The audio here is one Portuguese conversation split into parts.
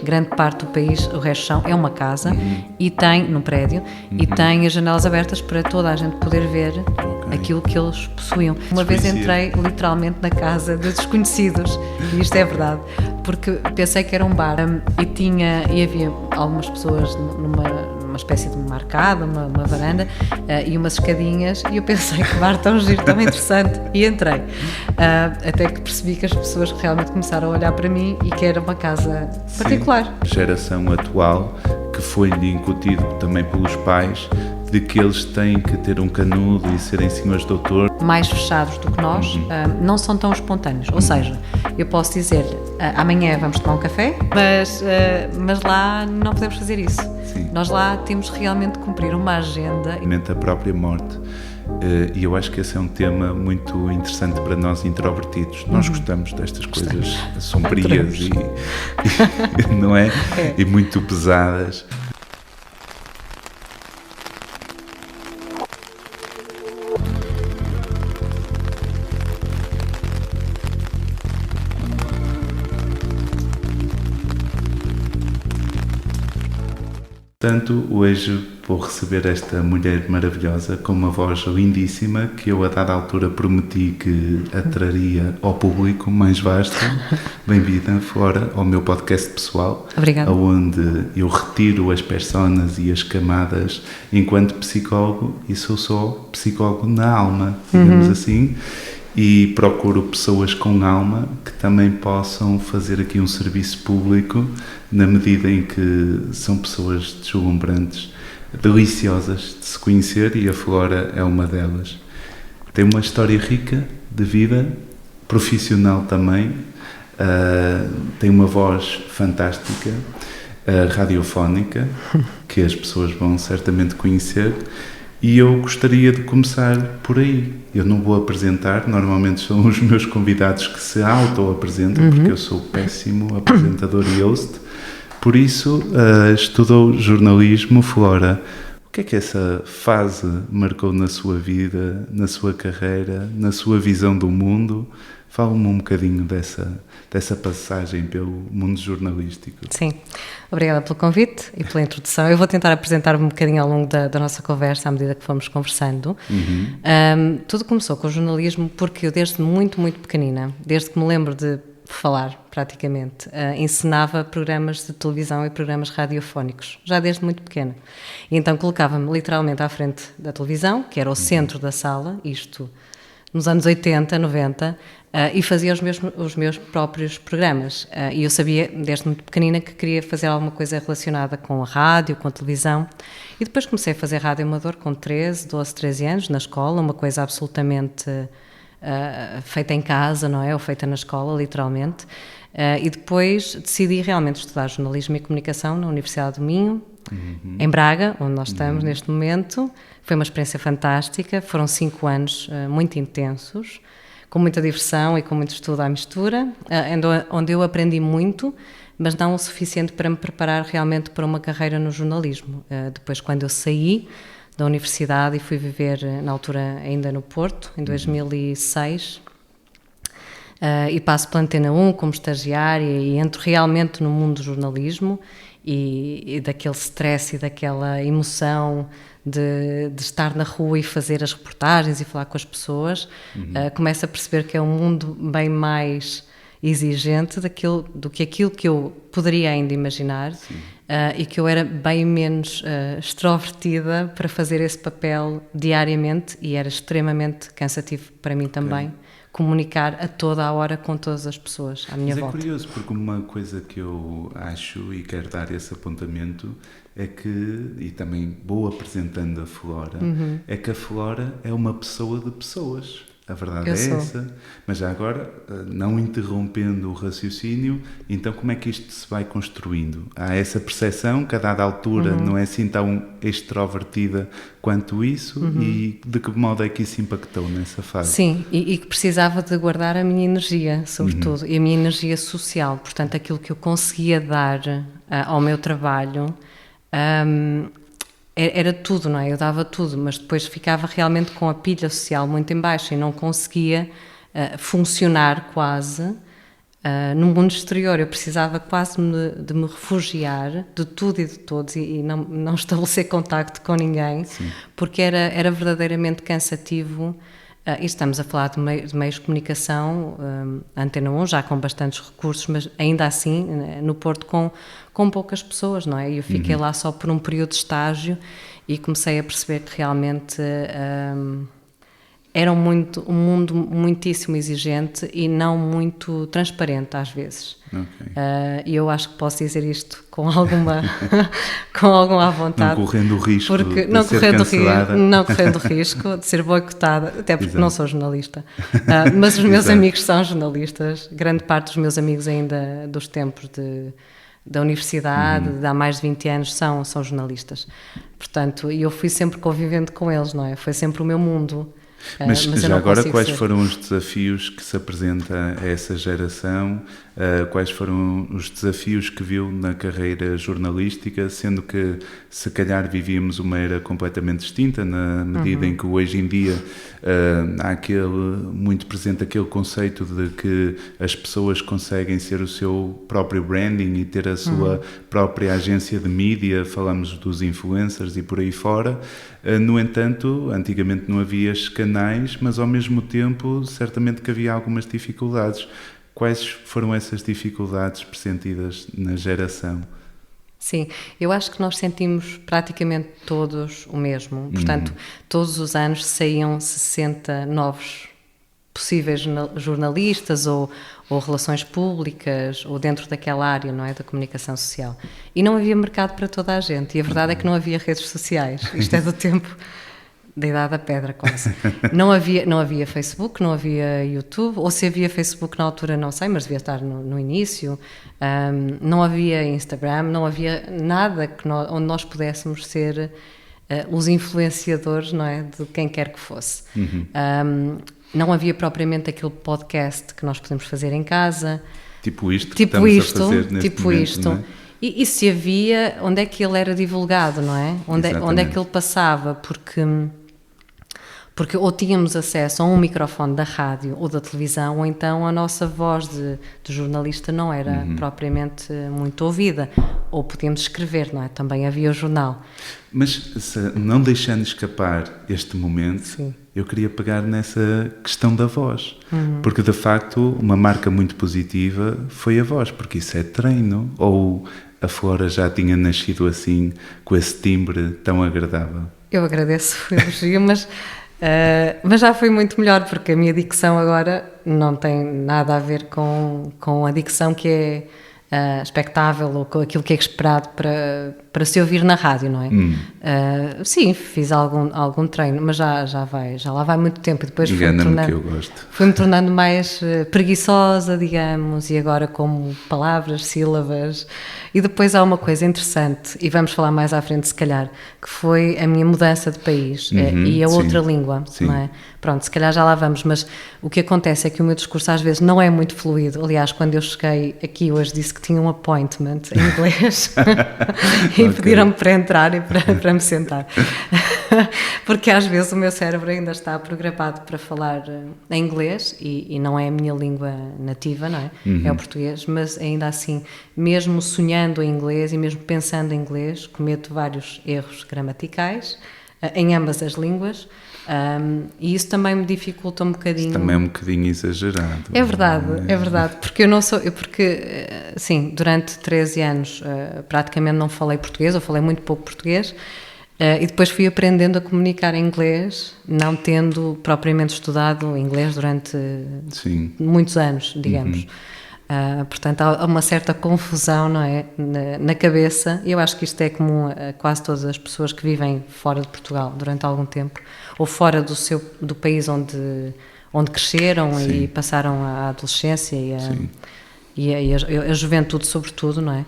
grande parte do país, o resto são, é uma casa e tem, num prédio, e tem as janelas abertas para toda a gente poder ver aquilo que eles possuíam. Uma vez entrei literalmente na casa de desconhecidos, e isto é verdade, porque pensei que era um bar e havia algumas pessoas numa espécie de uma arcada, uma varanda, e umas escadinhas, e eu pensei que bar tão giro, tão interessante, e entrei. Até que percebi que as pessoas realmente começaram a olhar para mim e que era uma casa particular. Geração atual que foi-lhe incutido também pelos pais de que eles têm que ter um canudo e serem senhores doutor. Mais fechados do que nós, não são tão espontâneos. Ou seja, eu posso dizer-lhe, amanhã vamos tomar um café, mas lá não podemos fazer isso. Sim. Nós lá temos realmente de cumprir uma agenda. A própria morte. E eu acho que esse é um tema muito interessante para nós introvertidos. Nós gostamos destas coisas sombrias e não é? E muito pesadas. Portanto, hoje vou receber esta mulher maravilhosa com uma voz lindíssima que eu a dada altura prometi que atraria ao público mais vasto. Bem-vinda, Flora, ao meu podcast pessoal. Obrigada. Onde eu retiro as personas e as camadas enquanto psicólogo e sou só psicólogo na alma, digamos assim. E procuro pessoas com alma que também possam fazer aqui um serviço público na medida em que são pessoas deslumbrantes, deliciosas de se conhecer, e a Flora é uma delas. Tem uma história rica de vida, profissional também, tem uma voz fantástica, radiofónica, que as pessoas vão certamente conhecer. E eu gostaria de começar por aí. Eu não vou apresentar, normalmente são os meus convidados que se auto-apresentam, porque eu sou péssimo apresentador e host. Por isso, estudou jornalismo. Flora, o que é que essa fase marcou na sua vida, na sua carreira, na sua visão do mundo? Fala-me um bocadinho dessa passagem pelo mundo jornalístico. Sim, obrigada pelo convite e pela introdução. Eu vou tentar apresentar-me um bocadinho ao longo da nossa conversa, à medida que fomos conversando. Tudo começou com o jornalismo porque eu, desde muito, muito pequenina, desde que me lembro de falar, praticamente, encenava programas de televisão e programas radiofónicos, já desde muito pequena. E então colocava-me literalmente à frente da televisão, que era o centro da sala, isto nos anos 80, 90, e fazia os meus próprios programas. E eu sabia, desde muito pequenina, que queria fazer alguma coisa relacionada com a rádio, com a televisão. E depois comecei a fazer rádio amador com 13 anos, na escola, uma coisa absolutamente feita em casa, não é? Ou feita na escola, literalmente. E depois decidi realmente estudar jornalismo e comunicação na Universidade do Minho, em Braga, onde nós estamos neste momento. Foi uma experiência fantástica, foram 5 anos muito intensos, com muita diversão e com muito estudo à mistura, onde eu aprendi muito, mas não o suficiente para me preparar realmente para uma carreira no jornalismo. Depois, quando eu saí da universidade e fui viver, na altura ainda no Porto, em 2006, e passo pela Antena 1 como estagiária e entro realmente no mundo do jornalismo e daquele stress e daquela emoção de estar na rua e fazer as reportagens e falar com as pessoas, começo a perceber que é um mundo bem mais exigente do que aquilo que eu poderia ainda imaginar, e que eu era bem menos extrovertida para fazer esse papel diariamente, e era extremamente cansativo para mim também. Comunicar a toda a hora com todas as pessoas à minha volta. Mas é curioso, porque uma coisa que eu acho e quero dar esse apontamento é que, e também vou apresentando a Flora, é que a Flora é uma pessoa de pessoas. A verdade é essa. Mas já agora, não interrompendo o raciocínio, então como é que isto se vai construindo? Há essa percepção que a dada altura não é assim tão extrovertida quanto isso, e de que modo é que isso impactou nessa fase? Sim, e que precisava de guardar a minha energia, sobretudo, e a minha energia social. Portanto, aquilo que eu conseguia dar ao meu trabalho era tudo, não é? Eu dava tudo, mas depois ficava realmente com a pilha social muito em baixo e não conseguia funcionar quase No mundo exterior eu precisava quase de me refugiar de tudo e de todos e não estabelecer contacto com ninguém, porque era verdadeiramente cansativo. E estamos a falar de meios de comunicação, a Antena 1 já com bastantes recursos, mas ainda assim no Porto com poucas pessoas, não é? E eu fiquei lá só por um período de estágio e comecei a perceber que realmente era um mundo muitíssimo exigente e não muito transparente às vezes. E eu acho que posso dizer isto com alguma vontade. Não correndo o risco porque, de ser cancelada. não correndo o risco de ser boicotada, até porque não sou jornalista. Mas os meus amigos são jornalistas, grande parte dos meus amigos ainda dos tempos da universidade, de há mais de 20 anos, são jornalistas. Portanto, eu fui sempre convivendo com eles, não é? Foi sempre o meu mundo. Mas já agora, quais foram os desafios que se apresenta a essa geração? Quais foram os desafios que viu na carreira jornalística, sendo que se calhar vivíamos uma era completamente distinta, na medida em que hoje em dia há muito presente aquele conceito de que as pessoas conseguem ser o seu próprio branding e ter a sua própria agência de mídia, falamos dos influencers e por aí fora. No entanto, antigamente não havia estes canais, mas ao mesmo tempo certamente que havia algumas dificuldades. Quais foram essas dificuldades pressentidas na geração? Sim, eu acho que nós sentimos praticamente todos o mesmo. Portanto, todos os anos saíam 60 novos possíveis jornalistas ou relações públicas ou dentro daquela área, não é, da comunicação social. E não havia mercado para toda a gente. E a verdade é que não havia redes sociais. Isto é do tempo da idade da pedra, quase. Não havia Facebook, não havia YouTube, ou se havia Facebook na altura, não sei, mas devia estar no início. Não havia Instagram, não havia nada onde nós pudéssemos ser os influenciadores, não é, de quem quer que fosse. Não havia propriamente aquele podcast que nós podemos fazer em casa. Tipo isto que estamos a fazer neste momento, não é? E se havia, onde é que ele era divulgado, não é? Onde é que ele passava? Porque ou tínhamos acesso a um microfone da rádio ou da televisão, ou então a nossa voz de jornalista não era propriamente muito ouvida. Ou podíamos escrever, não é? Também havia o jornal. Mas não deixando escapar este momento, eu queria pegar nessa questão da voz. Porque, de facto, uma marca muito positiva foi a voz, porque isso é treino. Ou a Flora já tinha nascido assim, com esse timbre tão agradável? Eu agradeço o elogio, mas já foi muito melhor, porque a minha dicção agora não tem nada a ver com a dicção que é expectável ou com aquilo que é esperado para se ouvir na rádio, não é? Sim, fiz algum treino, mas já lá vai muito tempo. E depois fui-me tornando mais preguiçosa, digamos, e agora como palavras, sílabas. E depois há uma coisa interessante, e vamos falar mais à frente se calhar, que foi a minha mudança de país e a outra língua, não é? Pronto, se calhar já lá vamos, mas o que acontece é que o meu discurso às vezes não é muito fluido. Aliás, quando eu cheguei aqui hoje disse que tinha um appointment em inglês e pediram-me para entrar e para me sentar. Porque às vezes o meu cérebro ainda está programado para falar em inglês e não é a minha língua nativa, não é? É o português, mas ainda assim, mesmo sonhando em inglês e mesmo pensando em inglês, cometo vários erros gramaticais em ambas as línguas. E isso também me dificulta um bocadinho. Isso também é um bocadinho exagerado. É verdade, porque eu não sou, sim, durante 13 anos praticamente não falei português, ou falei muito pouco português, e depois fui aprendendo a comunicar em inglês, não tendo propriamente estudado inglês durante muitos anos, digamos. Portanto, há uma certa confusão, não é, na cabeça, e eu acho que isto é comum a quase todas as pessoas que vivem fora de Portugal durante algum tempo, ou fora do país onde cresceram e passaram a adolescência e a juventude sobretudo, não é?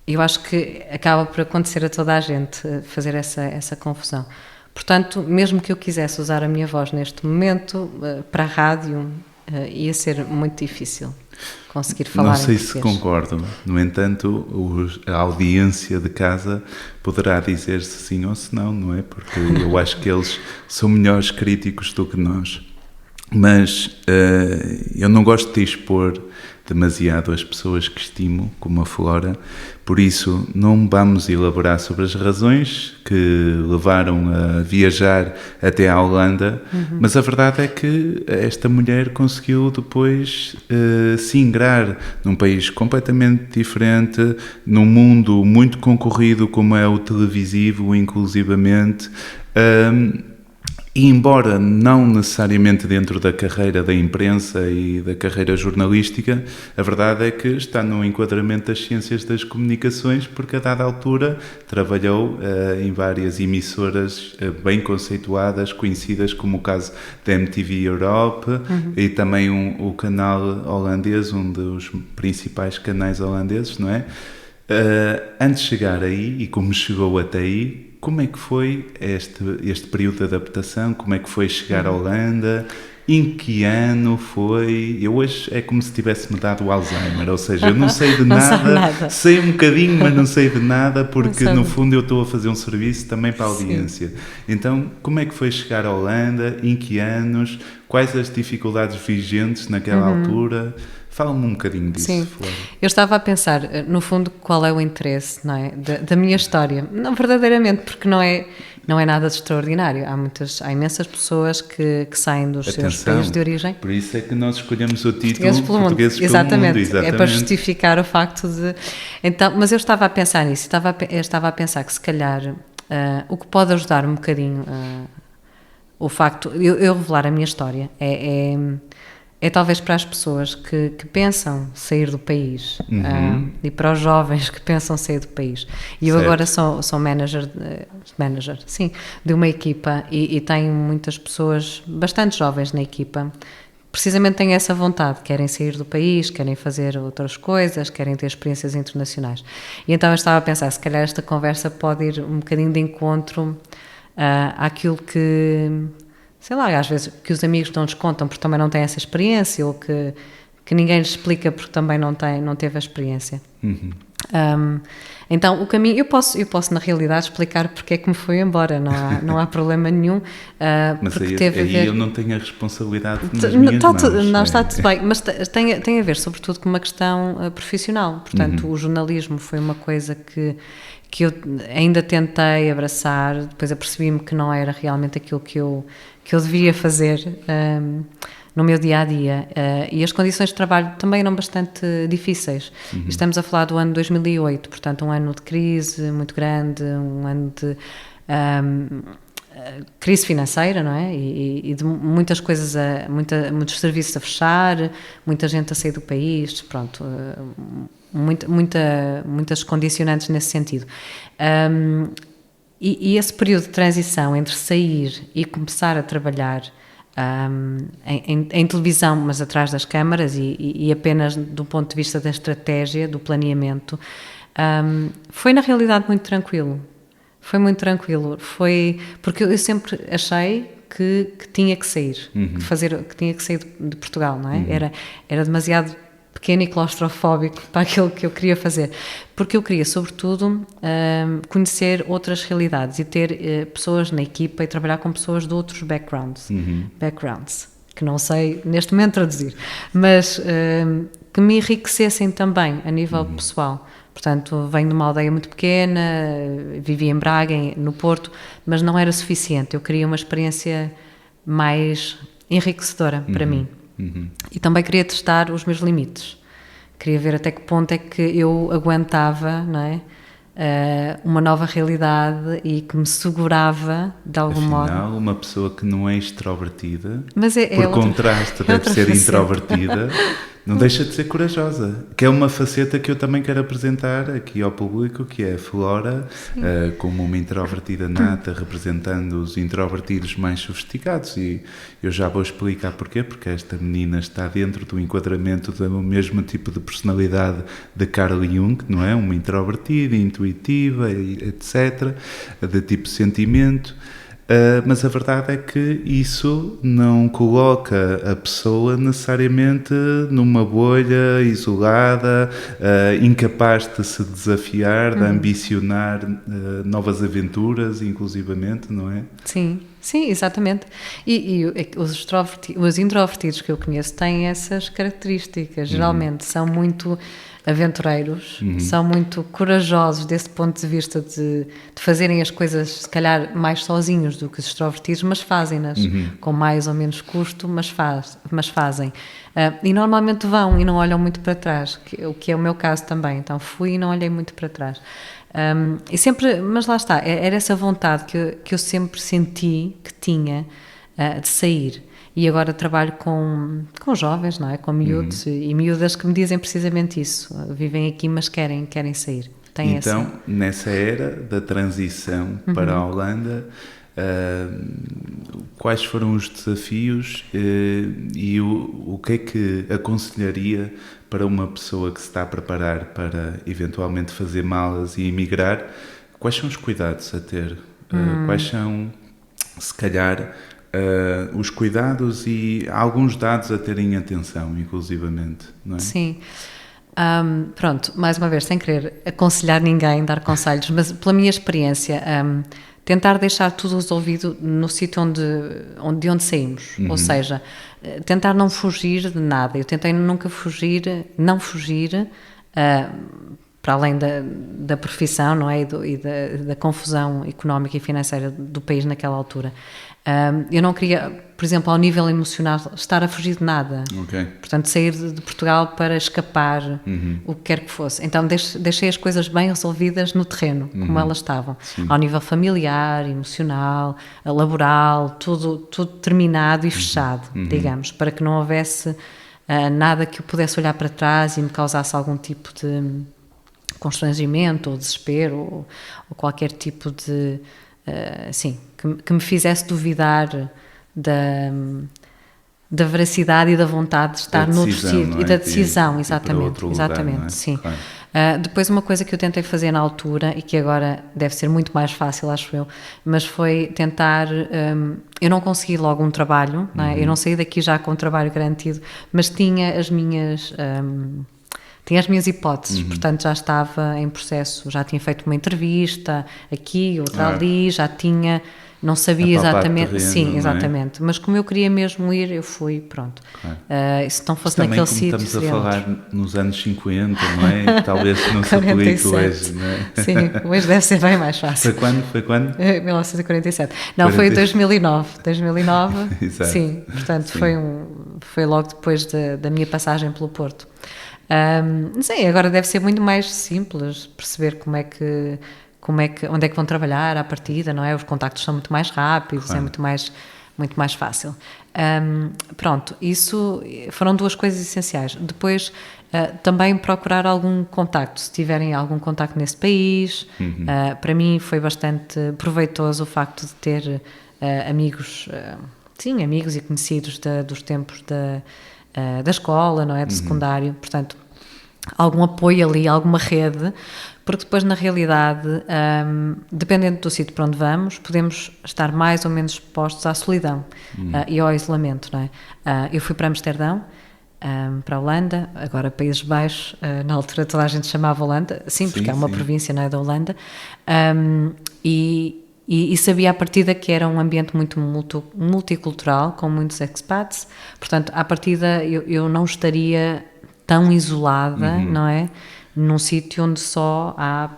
Eu acho que acaba por acontecer a toda a gente fazer essa confusão. Portanto, mesmo que eu quisesse usar a minha voz neste momento para a rádio, ia ser muito difícil conseguir falar em português. Não sei se concordo. No entanto, a audiência de casa poderá dizer se sim ou se não, não é? Porque eu acho que eles são melhores críticos do que nós. Mas eu não gosto de expor demasiado as pessoas que estimo, como a Flora, por isso não vamos elaborar sobre as razões que levaram a viajar até à Holanda, mas a verdade é que esta mulher conseguiu depois se ingrar num país completamente diferente, num mundo muito concorrido como é o televisivo, inclusivamente, e embora não necessariamente dentro da carreira da imprensa e da carreira jornalística, a verdade é que está no enquadramento das ciências das comunicações, porque a dada altura trabalhou em várias emissoras bem conceituadas, conhecidas, como o caso da MTV Europe e também o canal holandês, um dos principais canais holandeses, não é? Antes de chegar aí, e como chegou até aí, como é que foi este período de adaptação? Como é que foi chegar à Holanda? Em que ano foi? Eu hoje é como se tivesse-me dado o Alzheimer, ou seja, eu não sei de nada, sei um bocadinho, mas não sei de nada, porque no fundo eu estou a fazer um serviço também para a audiência. Sim. Então, como é que foi chegar à Holanda? Em que anos? Quais as dificuldades vigentes naquela altura? Fala-me um bocadinho disso, Sim. Flora. Eu estava a pensar, no fundo, qual é o interesse, não é, da minha história. Não, verdadeiramente, porque não é nada de extraordinário. Há imensas pessoas que saem dos seus países de origem. Por isso é que nós escolhemos o título Portugueses pelo Mundo. Exatamente. É para justificar o facto de... Então, mas eu estava a pensar nisso. Eu estava a pensar que, se calhar, o que pode ajudar um bocadinho o facto... Eu revelar a minha história é talvez para as pessoas que pensam sair do país e para os jovens que pensam sair do país. E eu agora sou manager, sim, de uma equipa e tenho muitas pessoas bastante jovens na equipa, precisamente têm essa vontade, querem sair do país, querem fazer outras coisas, querem ter experiências internacionais. E então eu estava a pensar, se calhar esta conversa pode ir um bocadinho de encontro àquilo que... sei lá, às vezes que os amigos não nos contam porque também não têm essa experiência, ou que ninguém lhes explica porque também não teve a experiência. Então o caminho, eu posso na realidade explicar porque é que me fui embora, não há problema nenhum. Mas aí eu não tenho a responsabilidade nas minhas mãos. Não, está tudo bem, mas tem a ver sobretudo com uma questão profissional. Portanto, o jornalismo foi uma coisa que eu ainda tentei abraçar, depois apercebi-me que não era realmente aquilo que eu devia fazer no meu dia-a-dia. E as condições de trabalho também eram bastante difíceis. Estamos a falar do ano 2008, portanto um ano de crise muito grande, um ano de crise financeira, não é? E de muitas coisas, muitos serviços a fechar, muita gente a sair do país, pronto... muitas condicionantes nesse sentido. E esse período de transição entre sair e começar a trabalhar em televisão, mas atrás das câmaras e apenas do ponto de vista da estratégia, do planeamento, foi na realidade muito tranquilo. Foi muito tranquilo. Foi porque eu sempre achei que tinha que sair, que tinha que sair de Portugal, não é? Era demasiado pequeno e claustrofóbico para aquilo que eu queria fazer, porque eu queria sobretudo conhecer outras realidades e ter pessoas na equipa e trabalhar com pessoas de outros backgrounds, que não sei neste momento traduzir, mas que me enriquecessem também a nível pessoal. Portanto, venho de uma aldeia muito pequena, vivi em Braga, no Porto, mas não era suficiente, eu queria uma experiência mais enriquecedora para mim. E também queria testar os meus limites, queria ver até que ponto é que eu aguentava, não é? Uma nova realidade e que me segurava de algum modo. Afinal, uma pessoa que não é extrovertida, mas por contraste deve ser introvertida, não deixa de ser corajosa, que é uma faceta que eu também quero apresentar aqui ao público, que é a Flora, como uma introvertida nata, representando os introvertidos mais sofisticados, e eu já vou explicar porquê, porque esta menina está dentro do enquadramento do mesmo tipo de personalidade de Carl Jung, não é? Uma introvertida, intuitiva, etc., de tipo sentimento. Mas a verdade é que isso não coloca a pessoa necessariamente numa bolha isolada, incapaz de se desafiar, de ambicionar novas aventuras, inclusivamente, não é? Sim, sim, exatamente. E os introvertidos que eu conheço têm essas características. Geralmente são muito aventureiros, são muito corajosos desse ponto de vista de fazerem as coisas, se calhar, mais sozinhos do que os extrovertidos, mas fazem-nas com mais ou menos custo, mas fazem. E normalmente vão e não olham muito para trás, o que é o meu caso também. Então fui e não olhei muito para trás. E sempre, mas lá está, era essa vontade que eu sempre senti que tinha de sair. E agora trabalho com jovens, não é? Com miúdos e miúdas que me dizem precisamente isso. Vivem aqui, mas querem sair. Então, nessa era da transição para a Holanda, quais foram os desafios e o que é que aconselharia para uma pessoa que se está a preparar para eventualmente fazer malas e emigrar? Quais são os cuidados a ter? Quais são, se calhar, os cuidados e alguns dados a terem atenção, inclusivamente, não é? Sim. Pronto, mais uma vez, sem querer aconselhar ninguém, dar conselhos, mas pela minha experiência, tentar deixar tudo resolvido no sítio de onde saímos, ou seja, tentar não fugir de nada. Eu tentei nunca não fugir para além da profissão, não é? E da confusão económica e financeira do país naquela altura. Eu não queria, por exemplo, ao nível emocional, estar a fugir de nada. Okay. Portanto, sair de Portugal para escapar, o que quer que fosse. Então, deixei as coisas bem resolvidas no terreno, como elas estavam. Sim. Ao nível familiar, emocional, laboral, tudo terminado e fechado, digamos, para que não houvesse nada que eu pudesse olhar para trás e me causasse algum tipo de constrangimento ou desespero ou qualquer tipo de... que me fizesse duvidar da veracidade e da vontade de estar noutro sítio, e da decisão, exatamente, exatamente, lugar, sim. Claro. Depois uma coisa que eu tentei fazer na altura e que agora deve ser muito mais fácil, acho eu, mas foi tentar, eu não consegui logo um trabalho, não é? Eu não saí daqui já com um trabalho garantido, mas tinha as minhas hipóteses, portanto já estava em processo, já tinha feito uma entrevista aqui, outra ali, já tinha, não sabia exatamente, terreno, sim, exatamente, mas como eu queria mesmo ir, eu fui, pronto. Claro. Se não fosse naquele sítio... Estamos a falar nos anos 50, não é? Talvez não se aplique hoje, não é? Sim, hoje deve ser bem mais fácil. Foi quando? 1947. Não, foi em 2009. 2009, exato. Sim, portanto sim. Foi logo depois da minha passagem pelo Porto. Não sei, agora deve ser muito mais simples perceber onde é que vão trabalhar à partida, não é? Os contactos são muito mais rápidos, claro. É muito mais fácil. Pronto, isso foram duas coisas essenciais. Depois, também procurar algum contacto, se tiverem algum contacto nesse país. Para mim foi bastante proveitoso o facto de ter amigos e conhecidos dos tempos da escola, não é? Do secundário, portanto, algum apoio ali, alguma rede, porque depois, na realidade, dependendo do sítio para onde vamos, podemos estar mais ou menos expostos à solidão e ao isolamento, não é? Eu fui para Amsterdão, para a Holanda, agora Países Baixos, na altura toda a gente chamava Holanda, sim, porque é uma província, não é, da Holanda, e sabia à partida que era um ambiente muito multicultural, com muitos expats, portanto, à partida eu não estaria tão isolada, não é? Num sítio onde só há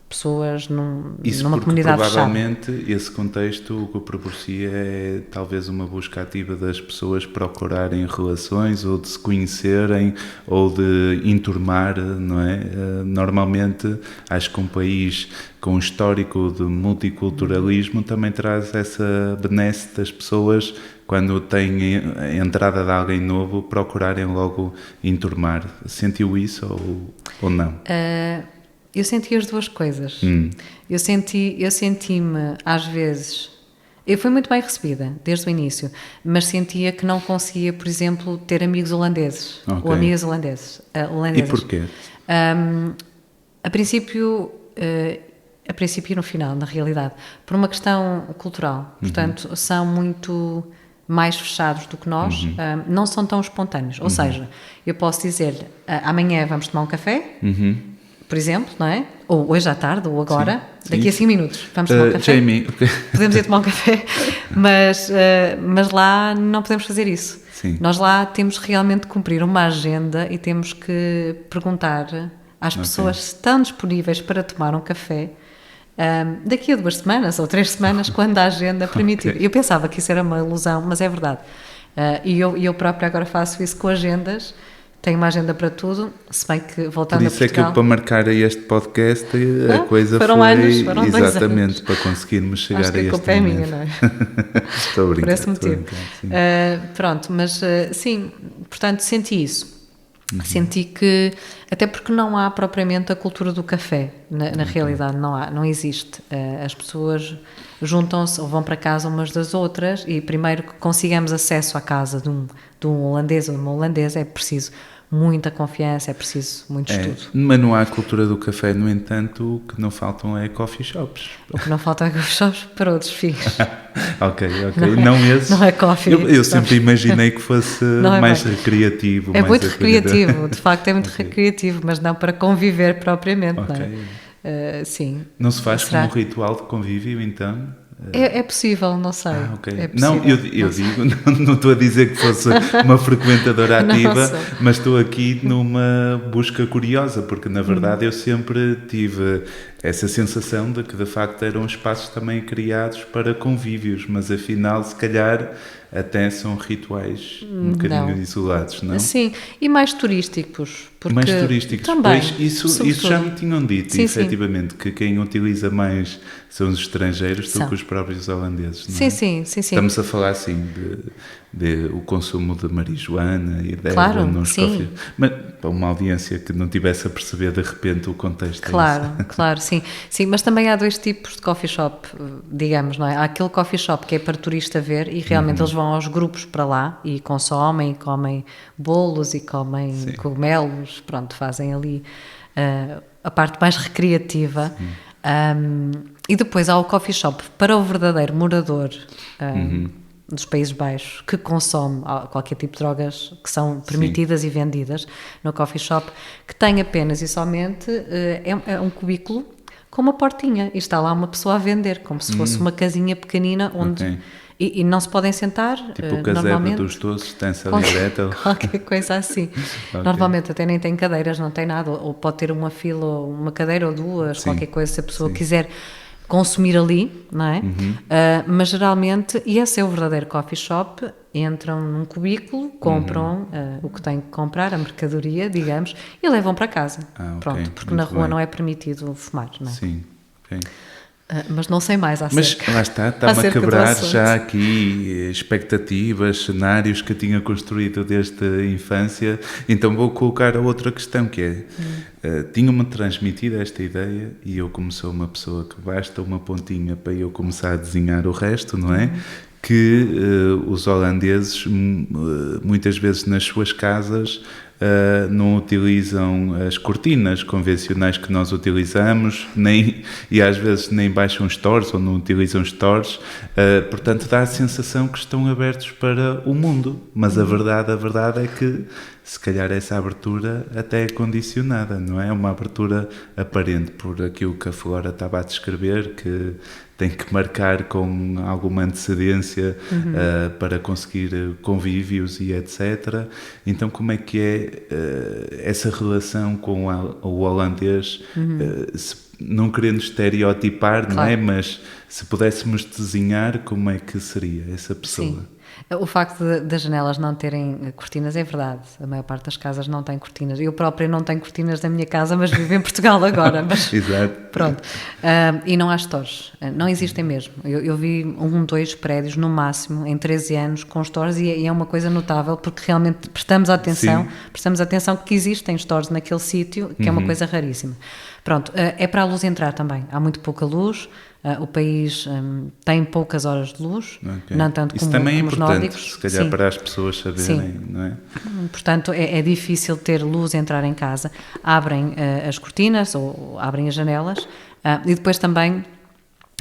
pessoas numa comunidade fechada. Provavelmente esse contexto o que propicia é talvez uma busca ativa das pessoas procurarem relações ou de se conhecerem ou de enturmar, não é? Normalmente acho que um país com um histórico de multiculturalismo também traz essa benesse das pessoas quando tem a entrada de alguém novo procurarem logo enturmar. Sentiu isso ou não? Eu senti as duas coisas. Eu senti-me, às vezes... Eu fui muito bem recebida, desde o início, mas sentia que não conseguia, por exemplo, ter amigos holandeses, ou amigas holandesas. E porquê? A princípio, a princípio e no final, na realidade, por uma questão cultural. Portanto, são muito mais fechados do que nós, não são tão espontâneos. Ou seja, eu posso dizer, amanhã vamos tomar um café, por exemplo, não é? Ou hoje à tarde, ou agora, daqui a 5 minutos, vamos tomar um café. Jamie, Podemos ir tomar um café, mas lá não podemos fazer isso. Sim. Nós lá temos realmente de cumprir uma agenda e temos que perguntar às pessoas se estão disponíveis para tomar um café daqui a 2 semanas ou 3 semanas, quando a agenda permitir. Eu pensava que isso era uma ilusão, mas é verdade. E eu própria agora faço isso com agendas. Tenho uma agenda para tudo, se bem que voltando a Portugal... Por isso é que eu, para marcar este podcast, a coisa foram foi... anos, foram 2 anos. Exatamente, para conseguirmos chegar a este momento. Acho que a culpa é minha, não é? Estou a brincar. Por esse motivo. Pronto, mas sim, portanto, senti isso. Senti que, até porque não há propriamente a cultura do café, na realidade não existe. As pessoas juntam-se ou vão para casa umas das outras e primeiro que consigamos acesso à casa de um holandês ou de uma holandesa é preciso muita confiança, é preciso muito estudo. Mas não há cultura do café, no entanto, o que não faltam é coffee shops. O que não falta é coffee shops para outros fins. Ok. Não esses. Não é coffee. Eu sempre imaginei que fosse mais recreativo. É mais muito recreativo, de facto é muito recreativo, mas não para conviver propriamente, não é? Sim. Não se faz como um ritual de convívio, então? É possível, não sei. Okay. É possível, não, eu digo, não estou a dizer que fosse uma frequentadora ativa, mas estou aqui numa busca curiosa, porque na verdade eu sempre tive essa sensação de que de facto eram espaços também criados para convívios, mas afinal se calhar até são rituais um bocadinho isolados, não? Sim, e mais turísticos. Porque mais turísticos, também, pois isso já me tinham dito, efetivamente, que quem utiliza mais são os estrangeiros do que os próprios holandeses, não é? Sim. Estamos a falar, assim, de o consumo de marijuana e de claro, nos coffee. Mas para uma audiência que não tivesse a perceber de repente o contexto. Claro, sim, mas também há 2 tipos de coffee shop, digamos, não é? Há aquele coffee shop que é para turista ver e realmente eles vão aos grupos para lá e consomem, e comem bolos e comem cogumelos, pronto, fazem ali a parte mais recreativa. E depois há o coffee shop para o verdadeiro morador dos Países Baixos que consome qualquer tipo de drogas que são permitidas e vendidas no coffee shop, que tem apenas e somente é um cubículo com uma portinha e está lá uma pessoa a vender, como se fosse uma casinha pequenina onde... E não se podem sentar, tipo o casebre dos doces, tem-se ali direta. Qualquer coisa assim. Normalmente até nem tem cadeiras, não tem nada, ou pode ter uma fila, ou uma cadeira ou 2, qualquer coisa, se a pessoa quiser consumir ali, não é? Mas geralmente, e esse é o verdadeiro coffee shop, entram num cubículo, compram o que têm que comprar, a mercadoria, digamos, e levam para casa. Pronto, porque na rua não é permitido fumar, não é? Sim, mas não sei mais acerca. Mas lá está-me a quebrar já aqui expectativas, cenários que tinha construído desde a infância. Então vou colocar a outra questão, que é, tinha-me transmitido esta ideia e eu, como sou uma pessoa que basta uma pontinha para eu começar a desenhar o resto, não é? Que os holandeses, muitas vezes nas suas casas, não utilizam as cortinas convencionais que nós utilizamos, e às vezes nem baixam stores ou não utilizam stores, portanto dá a sensação que estão abertos para o mundo, mas a verdade é que se calhar essa abertura até é condicionada, não é? Uma abertura aparente por aquilo que a Flora estava a descrever, que tem que marcar com alguma antecedência para conseguir convívios e etc. Então como é que é essa relação com o holandês, não querendo estereotipar, não é? Mas se pudéssemos desenhar, como é que seria essa pessoa? Sim. O facto das janelas não terem cortinas é verdade. A maior parte das casas não tem cortinas. Eu própria não tenho cortinas na minha casa, mas vivo em Portugal agora. Mas, exato. Pronto. E não há stores. Não existem mesmo. Eu vi 2 prédios no máximo em 13 anos com stores e é uma coisa notável porque realmente prestamos atenção que existem stores naquele sítio, que é uma coisa raríssima. Pronto, é para a luz entrar também. Há muito pouca luz. O país tem poucas horas de luz, não tanto isso como, também como é os importante, nórdicos. Se calhar para as pessoas saberem, não é? Portanto, é difícil ter luz entrar em casa. Abrem as cortinas ou abrem as janelas, E depois também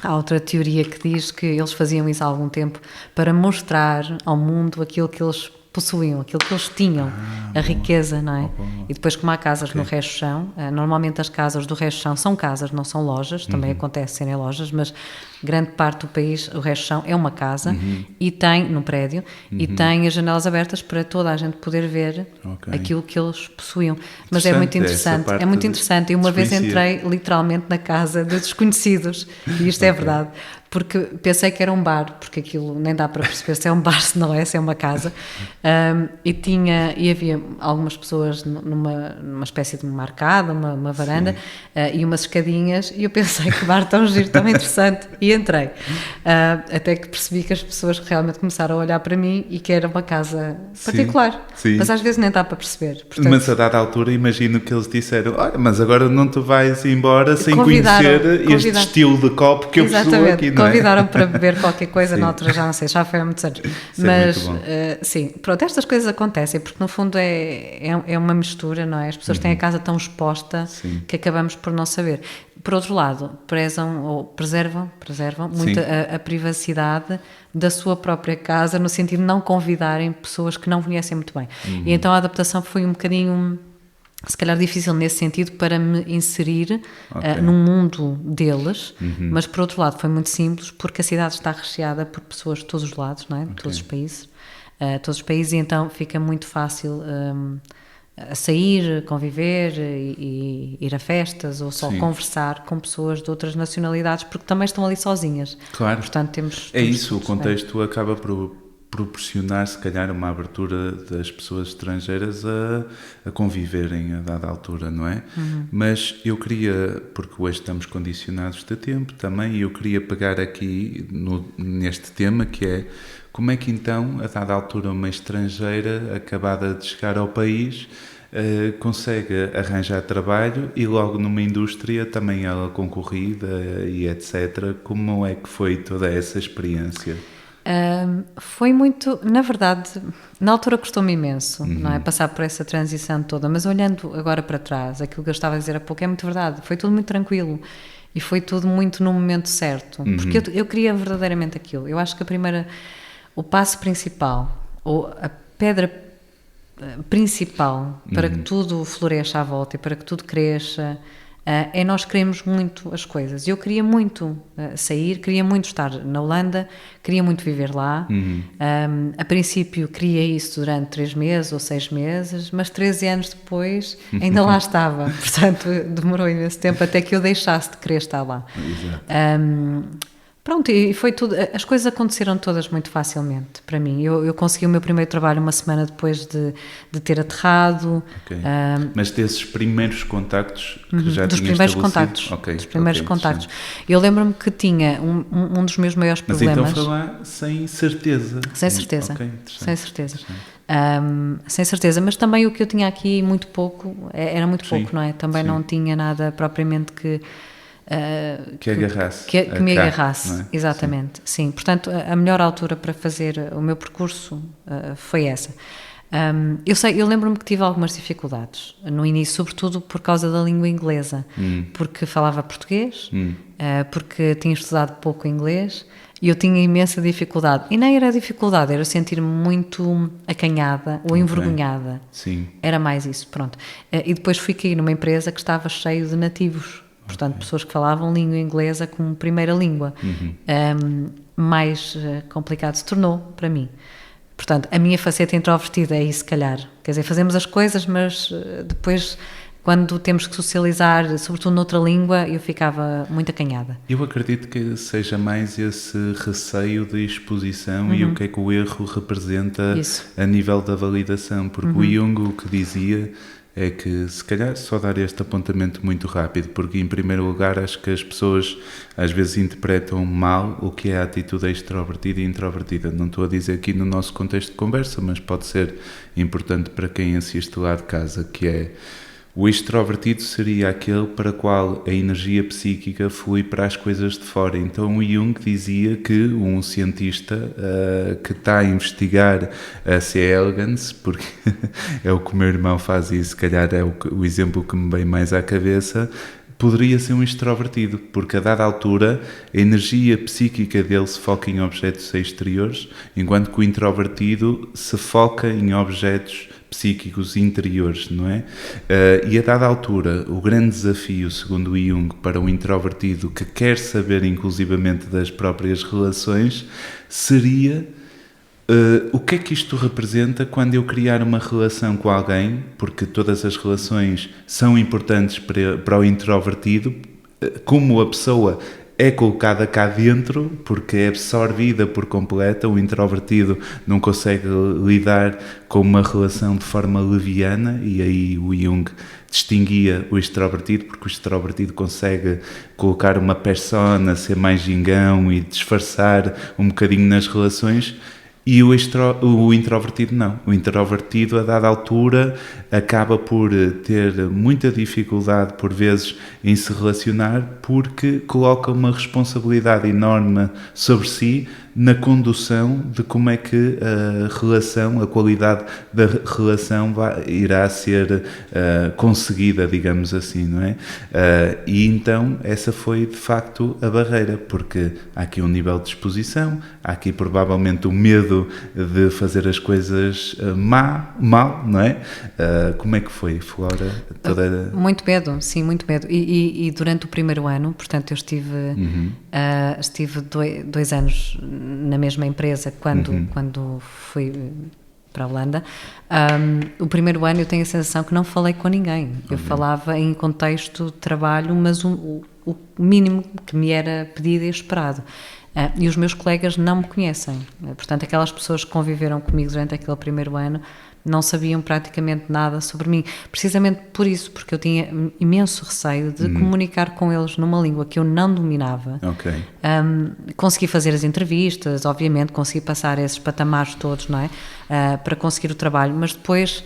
há outra teoria que diz que eles faziam isso há algum tempo para mostrar ao mundo aquilo que eles possuíam, aquilo que eles tinham, a riqueza, não é? E depois, como há casas no resto chão, normalmente as casas do resto chão são casas, não são lojas, também acontece serem lojas, mas grande parte do país, o resto chão é uma casa e tem, num prédio, e tem as janelas abertas para toda a gente poder ver aquilo que eles possuíam. Mas é muito interessante, E uma vez entrei literalmente na casa de desconhecidos, e isto é verdade, porque pensei que era um bar, porque aquilo nem dá para perceber se é um bar, se não é, se é uma casa, e havia algumas pessoas numa espécie de uma arcada, uma varanda, e umas escadinhas, e eu pensei que bar tão giro, tão interessante, e entrei, até que percebi que as pessoas realmente começaram a olhar para mim e que era uma casa particular, mas às vezes nem dá para perceber. Portanto, mas a dada altura imagino que eles disseram, olha, mas agora não te vais embora sem conhecer este estilo de copo que eu possuo aqui, não é? Convidaram para beber qualquer coisa, na altura já não sei, já foi há muitos anos. Mas, sim, pronto, estas coisas acontecem, porque no fundo é uma mistura, não é? As pessoas têm a casa tão exposta que acabamos por não saber. Por outro lado, preservam muito a privacidade da sua própria casa, no sentido de não convidarem pessoas que não conhecem muito bem. E então a adaptação foi um bocadinho, se calhar, difícil nesse sentido, para me inserir num mundo deles, mas por outro lado foi muito simples, porque a cidade está recheada por pessoas de todos os lados, não é? De todos os países, e então fica muito fácil a sair, conviver e ir a festas, ou só conversar com pessoas de outras nacionalidades, porque também estão ali sozinhas. Claro. Portanto, temos isso, o contexto acaba por proporcionar, se calhar, uma abertura das pessoas estrangeiras a conviverem a dada altura, não é? Mas eu queria, porque hoje estamos condicionados de tempo também, e eu queria pegar aqui neste tema, que é como é que então, a dada altura, uma estrangeira acabada de chegar ao país consegue arranjar trabalho e logo numa indústria também ela concorrida e etc. Como é que foi toda essa experiência? Foi muito, na verdade, na altura custou-me imenso, não é? Passar por essa transição toda, mas olhando agora para trás, aquilo que eu estava a dizer há pouco é muito verdade, foi tudo muito tranquilo e foi tudo muito no momento certo, porque eu queria verdadeiramente aquilo. Eu acho que o passo principal, ou a pedra principal para que tudo floresça à volta e para que tudo cresça, é nós queremos muito as coisas. Eu queria muito sair, queria muito estar na Holanda, queria muito viver lá. A princípio queria isso durante 3 meses ou 6 meses, mas 13 anos depois ainda lá estava. Portanto, demorou imenso tempo até que eu deixasse de querer estar lá. Pronto, e foi tudo, as coisas aconteceram todas muito facilmente para mim. Eu consegui o meu primeiro trabalho uma semana depois de ter aterrado. Mas desses primeiros contactos que já dos tinha primeiros estabelecido? contactos, dos primeiros contactos. Eu lembro-me que tinha um dos meus maiores problemas. Mas então foi lá sem certeza. Sem certeza, sem certeza. Sem certeza, mas também o que eu tinha aqui muito pouco, era muito pouco, não é? Também não tinha nada propriamente que agarrasse. Que me agarrasse, é? Exatamente. Sim, portanto, a melhor altura para fazer o meu percurso foi essa. Eu lembro-me que tive algumas dificuldades no início, sobretudo por causa da língua inglesa, porque falava português, porque tinha estudado pouco inglês, e eu tinha imensa dificuldade. E nem era dificuldade, era sentir-me muito acanhada ou envergonhada. Sim. Era mais isso, pronto. E depois fui cair numa empresa que estava cheio de nativos. Portanto, pessoas que falavam língua inglesa como primeira língua. Mais complicado se tornou para mim. Portanto, a minha faceta introvertida é isso, se calhar. Quer dizer, fazemos as coisas, mas depois, quando temos que socializar, sobretudo noutra língua, eu ficava muito acanhada. Eu acredito que seja mais esse receio de exposição e o que é que o erro representa a nível da validação. Porque o Jung o que dizia é que, se calhar, só dar este apontamento muito rápido, porque, em primeiro lugar, acho que as pessoas às vezes interpretam mal o que é a atitude extrovertida e introvertida. Não estou a dizer aqui no nosso contexto de conversa, mas pode ser importante para quem assiste lá de casa, que é: o extrovertido seria aquele para o qual a energia psíquica flui para as coisas de fora. Então o Jung dizia que um cientista que está a investigar a C. elegans, porque é o que o meu irmão faz e se calhar é o exemplo que me vem mais à cabeça, poderia ser um extrovertido, porque a dada altura a energia psíquica dele se foca em objetos exteriores, enquanto que o introvertido se foca em objetos psíquicos interiores, não é? E a dada altura, o grande desafio, segundo Jung, para o introvertido que quer saber inclusivamente das próprias relações, seria o que é que isto representa quando eu criar uma relação com alguém, porque todas as relações são importantes para o introvertido, como a pessoa é colocada cá dentro, porque é absorvida por completa. O introvertido não consegue lidar com uma relação de forma leviana, e aí o Jung distinguia o extrovertido, porque o extrovertido consegue colocar uma persona, ser mais gingão e disfarçar um bocadinho nas relações. E o introvertido não. O introvertido, a dada altura, acaba por ter muita dificuldade, por vezes, em se relacionar, porque coloca uma responsabilidade enorme sobre si na condução de como é que a relação, a qualidade da relação irá ser conseguida, digamos assim, não é? E então essa foi de facto a barreira, porque há aqui um nível de exposição, há aqui provavelmente o medo de fazer as coisas mal, não é? Como é que foi, Flora? Muito medo, sim, muito medo. E durante o primeiro ano, portanto, eu estive 2 anos na mesma empresa quando fui para a Holanda. O primeiro ano eu tenho a sensação que não falei com ninguém. Eu falava em contexto de trabalho, mas o mínimo que me era pedido e esperado. E os meus colegas não me conhecem. Portanto, aquelas pessoas que conviveram comigo durante aquele primeiro ano não sabiam praticamente nada sobre mim, precisamente por isso, porque eu tinha imenso receio de comunicar com eles numa língua que eu não dominava. Consegui fazer as entrevistas, obviamente, consegui passar esses patamares todos, não é? Para conseguir o trabalho, mas depois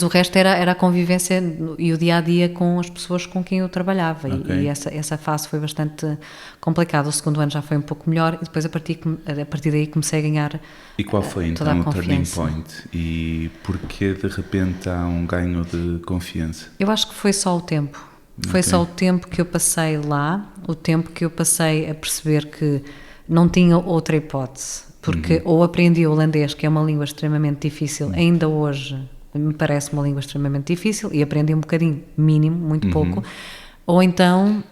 o resto era a convivência e o dia-a-dia com as pessoas com quem eu trabalhava. E essa fase foi bastante complicada. O segundo ano já foi um pouco melhor e depois a partir daí comecei a ganhar. E qual foi então o turning point? E porquê de repente há um ganho de confiança? Eu acho que foi só o tempo. Foi só o tempo que eu passei lá, o tempo que eu passei a perceber que não tinha outra hipótese. Porque ou aprendi o holandês, que é uma língua extremamente difícil, ainda hoje me parece uma língua extremamente difícil, e aprendi um bocadinho, mínimo, muito pouco, ou então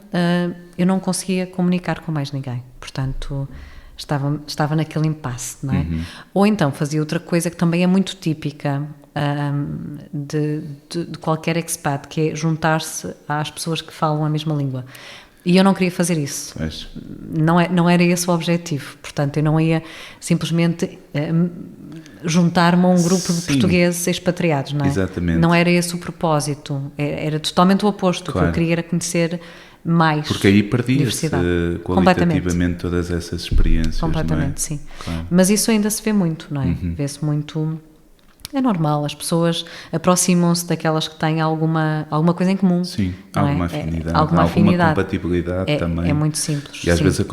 eu não conseguia comunicar com mais ninguém, portanto estava naquele impasse, não é? Ou então fazia outra coisa que também é muito típica de qualquer expat, que é juntar-se às pessoas que falam a mesma língua. E eu não queria fazer isso. Não era esse o objetivo. Portanto, eu não ia simplesmente juntar-me a um grupo de portugueses expatriados, não é? Exatamente. Não era esse o propósito. Era totalmente o oposto. O que eu queria era conhecer mais. Porque aí perdia-se qualitativamente todas essas experiências. Completamente, não é? sim. Claro. Mas isso ainda se vê muito, não é? Vê-se muito. É normal, as pessoas aproximam-se daquelas que têm alguma coisa em comum. Sim, alguma afinidade, alguma compatibilidade também. É muito simples. E às vezes a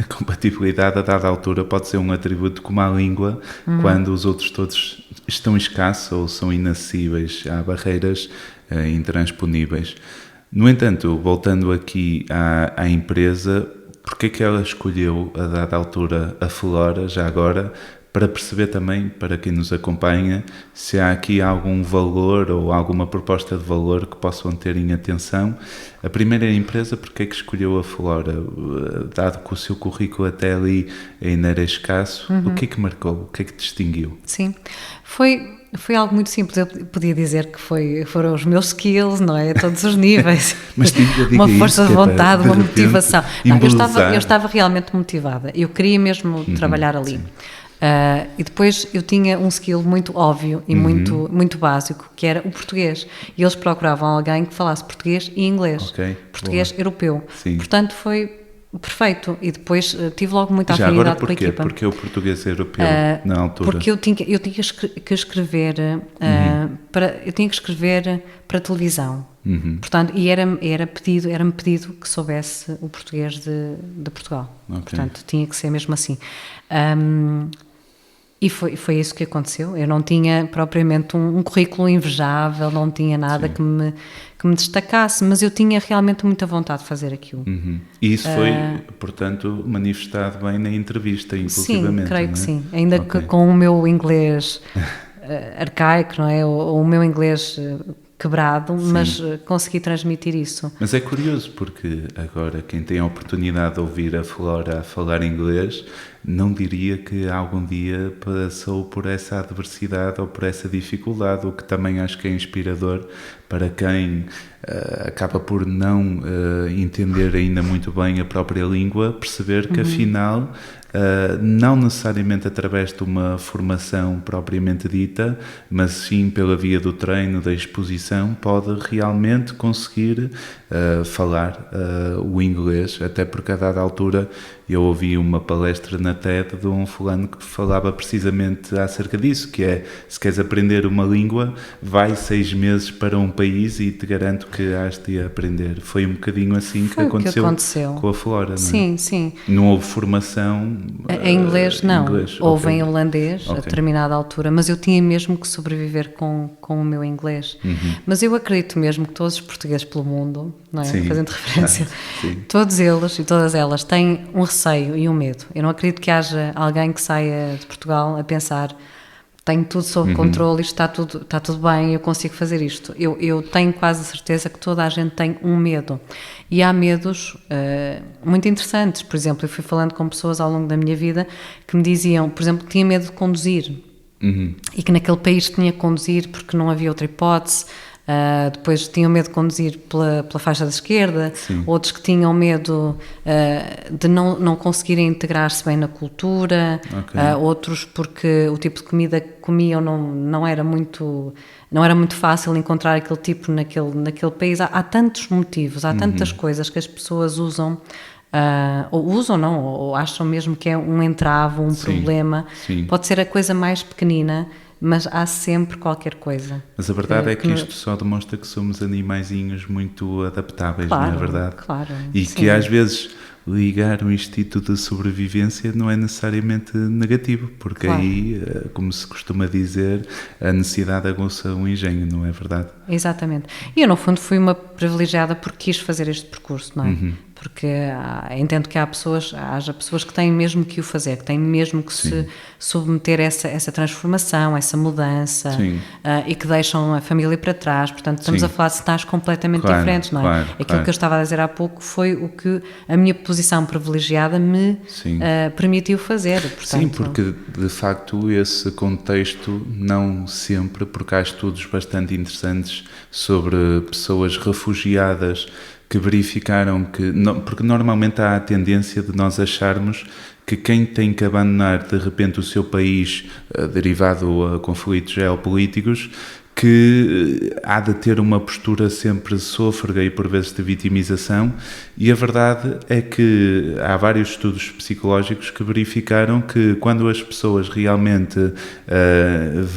compatibilidade a dada altura pode ser um atributo como a língua, quando os outros todos estão escassos ou são inacessíveis, há barreiras intransponíveis. No entanto, voltando aqui à empresa, porque é que ela escolheu a dada altura a Flora, já agora, para perceber também, para quem nos acompanha, se há aqui algum valor ou alguma proposta de valor que possam ter em atenção. A primeira empresa, porque é que escolheu a Flora? Dado que o seu currículo até ali ainda era escasso, o que é que marcou? O que é que distinguiu? Sim, foi algo muito simples. Eu podia dizer que foram os meus skills, não é? A todos os níveis. Mas diga uma força isso, de vontade, uma motivação. Não, eu estava realmente motivada. Eu queria mesmo trabalhar ali. E depois eu tinha um skill muito óbvio e muito básico, que era o português. E eles procuravam alguém que falasse português e inglês. Português europeu. Sim. Portanto, foi perfeito. E depois tive logo muita Já afinidade agora, com a equipa. Porque o português europeu, na altura? Porque eu tinha que escrever para televisão. Portanto, e era-me pedido que soubesse o português de Portugal. Portanto, tinha que ser mesmo assim. E foi isso que aconteceu. Eu não tinha propriamente um currículo invejável, não tinha nada que que me destacasse, mas eu tinha realmente muita vontade de fazer aquilo. E isso foi, portanto, manifestado bem na entrevista, inclusivamente. Sim, creio não é? que sim. Ainda Ok. que com o meu inglês arcaico, não é? Ou o meu inglês quebrado, mas consegui transmitir isso. Mas é curioso porque agora quem tem a oportunidade de ouvir a Flora a falar inglês não diria que algum dia passou por essa adversidade ou por essa dificuldade, o que também acho que é inspirador para quem acaba por não entender ainda muito bem a própria língua, perceber que afinal não necessariamente através de uma formação propriamente dita, mas sim pela via do treino, da exposição, pode realmente conseguir falar o inglês, até porque a dada altura eu ouvi uma palestra na TED de um fulano que falava precisamente acerca disso, que é, se queres aprender uma língua, vai 6 meses para um país e te garanto que has de aprender. Foi um bocadinho assim que aconteceu com a Flora, não é? Sim, sim. Não houve formação Em inglês, não. Houve ok. em holandês, a determinada altura, mas eu tinha mesmo que sobreviver com o meu inglês. Mas eu acredito mesmo que todos os portugueses pelo mundo, não é? Sim. Fazendo referência, Sim. todos eles e todas elas têm um receio e um medo. Eu não acredito que haja alguém que saia de Portugal a pensar: tenho tudo sob controle, isto está tudo bem, eu consigo fazer isto. Eu tenho quase certeza que toda a gente tem um medo. E há medos muito interessantes. Por exemplo, eu fui falando com pessoas ao longo da minha vida que me diziam, por exemplo, que tinha medo de conduzir. E que naquele país tinha que conduzir porque não havia outra hipótese. Depois tinham medo de conduzir pela faixa da esquerda. Sim. Outros que tinham medo de não conseguirem integrar-se bem na cultura. Ok. Outros porque o tipo de comida que comiam não era muito fácil encontrar aquele tipo naquele país. Há tantos motivos, há tantas coisas que as pessoas usam, ou usam não, ou acham mesmo que é um entrave, um problema. Sim. Pode ser a coisa mais pequenina, mas há sempre qualquer coisa. Mas a verdade é que isto só demonstra que somos animaizinhos muito adaptáveis, Claro, não é verdade? claro, E sim. que às vezes ligar um instinto de sobrevivência não é necessariamente negativo, porque Claro. aí, como se costuma dizer, a necessidade aguça o engenho, não é verdade? Exatamente. E eu, no fundo, fui uma privilegiada porque quis fazer este percurso, não é? Porque entendo que haja pessoas que têm mesmo que o fazer, que têm mesmo que se submeter a essa transformação, essa mudança, e que deixam a família para trás. Portanto, estamos Sim. a falar de cenários completamente Claro, diferentes, não é? claro, Aquilo claro. que eu estava a dizer há pouco foi o que a minha posição privilegiada me permitiu fazer. Portanto, Sim, porque de facto esse contexto não sempre, porque há estudos bastante interessantes sobre pessoas refugiadas que verificaram que, porque normalmente há a tendência de nós acharmos que quem tem que abandonar de repente o seu país derivado a conflitos geopolíticos, que há de ter uma postura sempre sôfrega e por vezes de vitimização, e a verdade é que há vários estudos psicológicos que verificaram que quando as pessoas realmente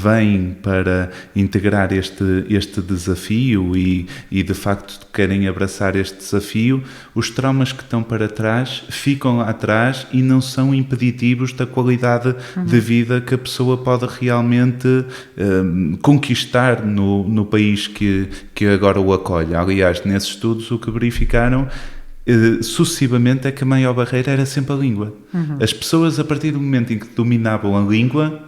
vêm para integrar este desafio e de facto querem abraçar este desafio, os traumas que estão para trás ficam lá atrás e não são impeditivos da qualidade de vida que a pessoa pode realmente conquistar no país que agora o acolhe. Aliás, nesses estudos o que verificaram sucessivamente é que a maior barreira era sempre a língua. As pessoas, a partir do momento em que dominavam a língua,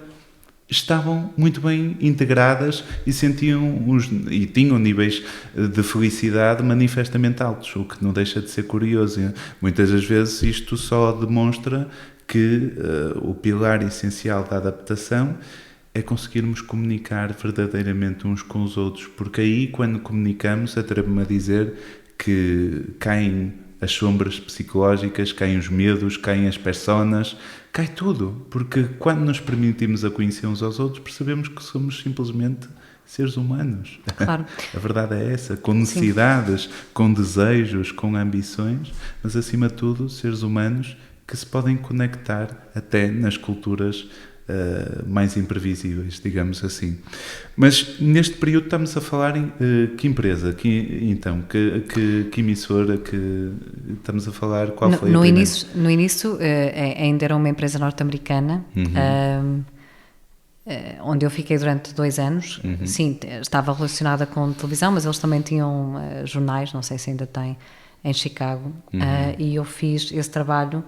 estavam muito bem integradas e e tinham níveis de felicidade manifestamente altos, o que não deixa de ser curioso. Muitas das vezes isto só demonstra que o pilar essencial da adaptação é conseguirmos comunicar verdadeiramente uns com os outros, porque aí, quando comunicamos, atrevo-me a dizer que caem as sombras psicológicas, caem os medos, caem as personas, cai tudo, porque quando nos permitimos a conhecer uns aos outros, percebemos que somos simplesmente seres humanos. Claro. A verdade é essa, com necessidades, com desejos, com ambições, mas acima de tudo, seres humanos que se podem conectar até nas culturas mais imprevisíveis, digamos assim. Mas neste período estamos a falar em que empresa? Que emissora? Que estamos a falar? Qual foi a primeira? No início ainda era uma empresa norte-americana. onde eu fiquei durante 2 anos. Sim, estava relacionada com televisão, mas eles também tinham jornais, não sei se ainda têm, em Chicago, e eu fiz esse trabalho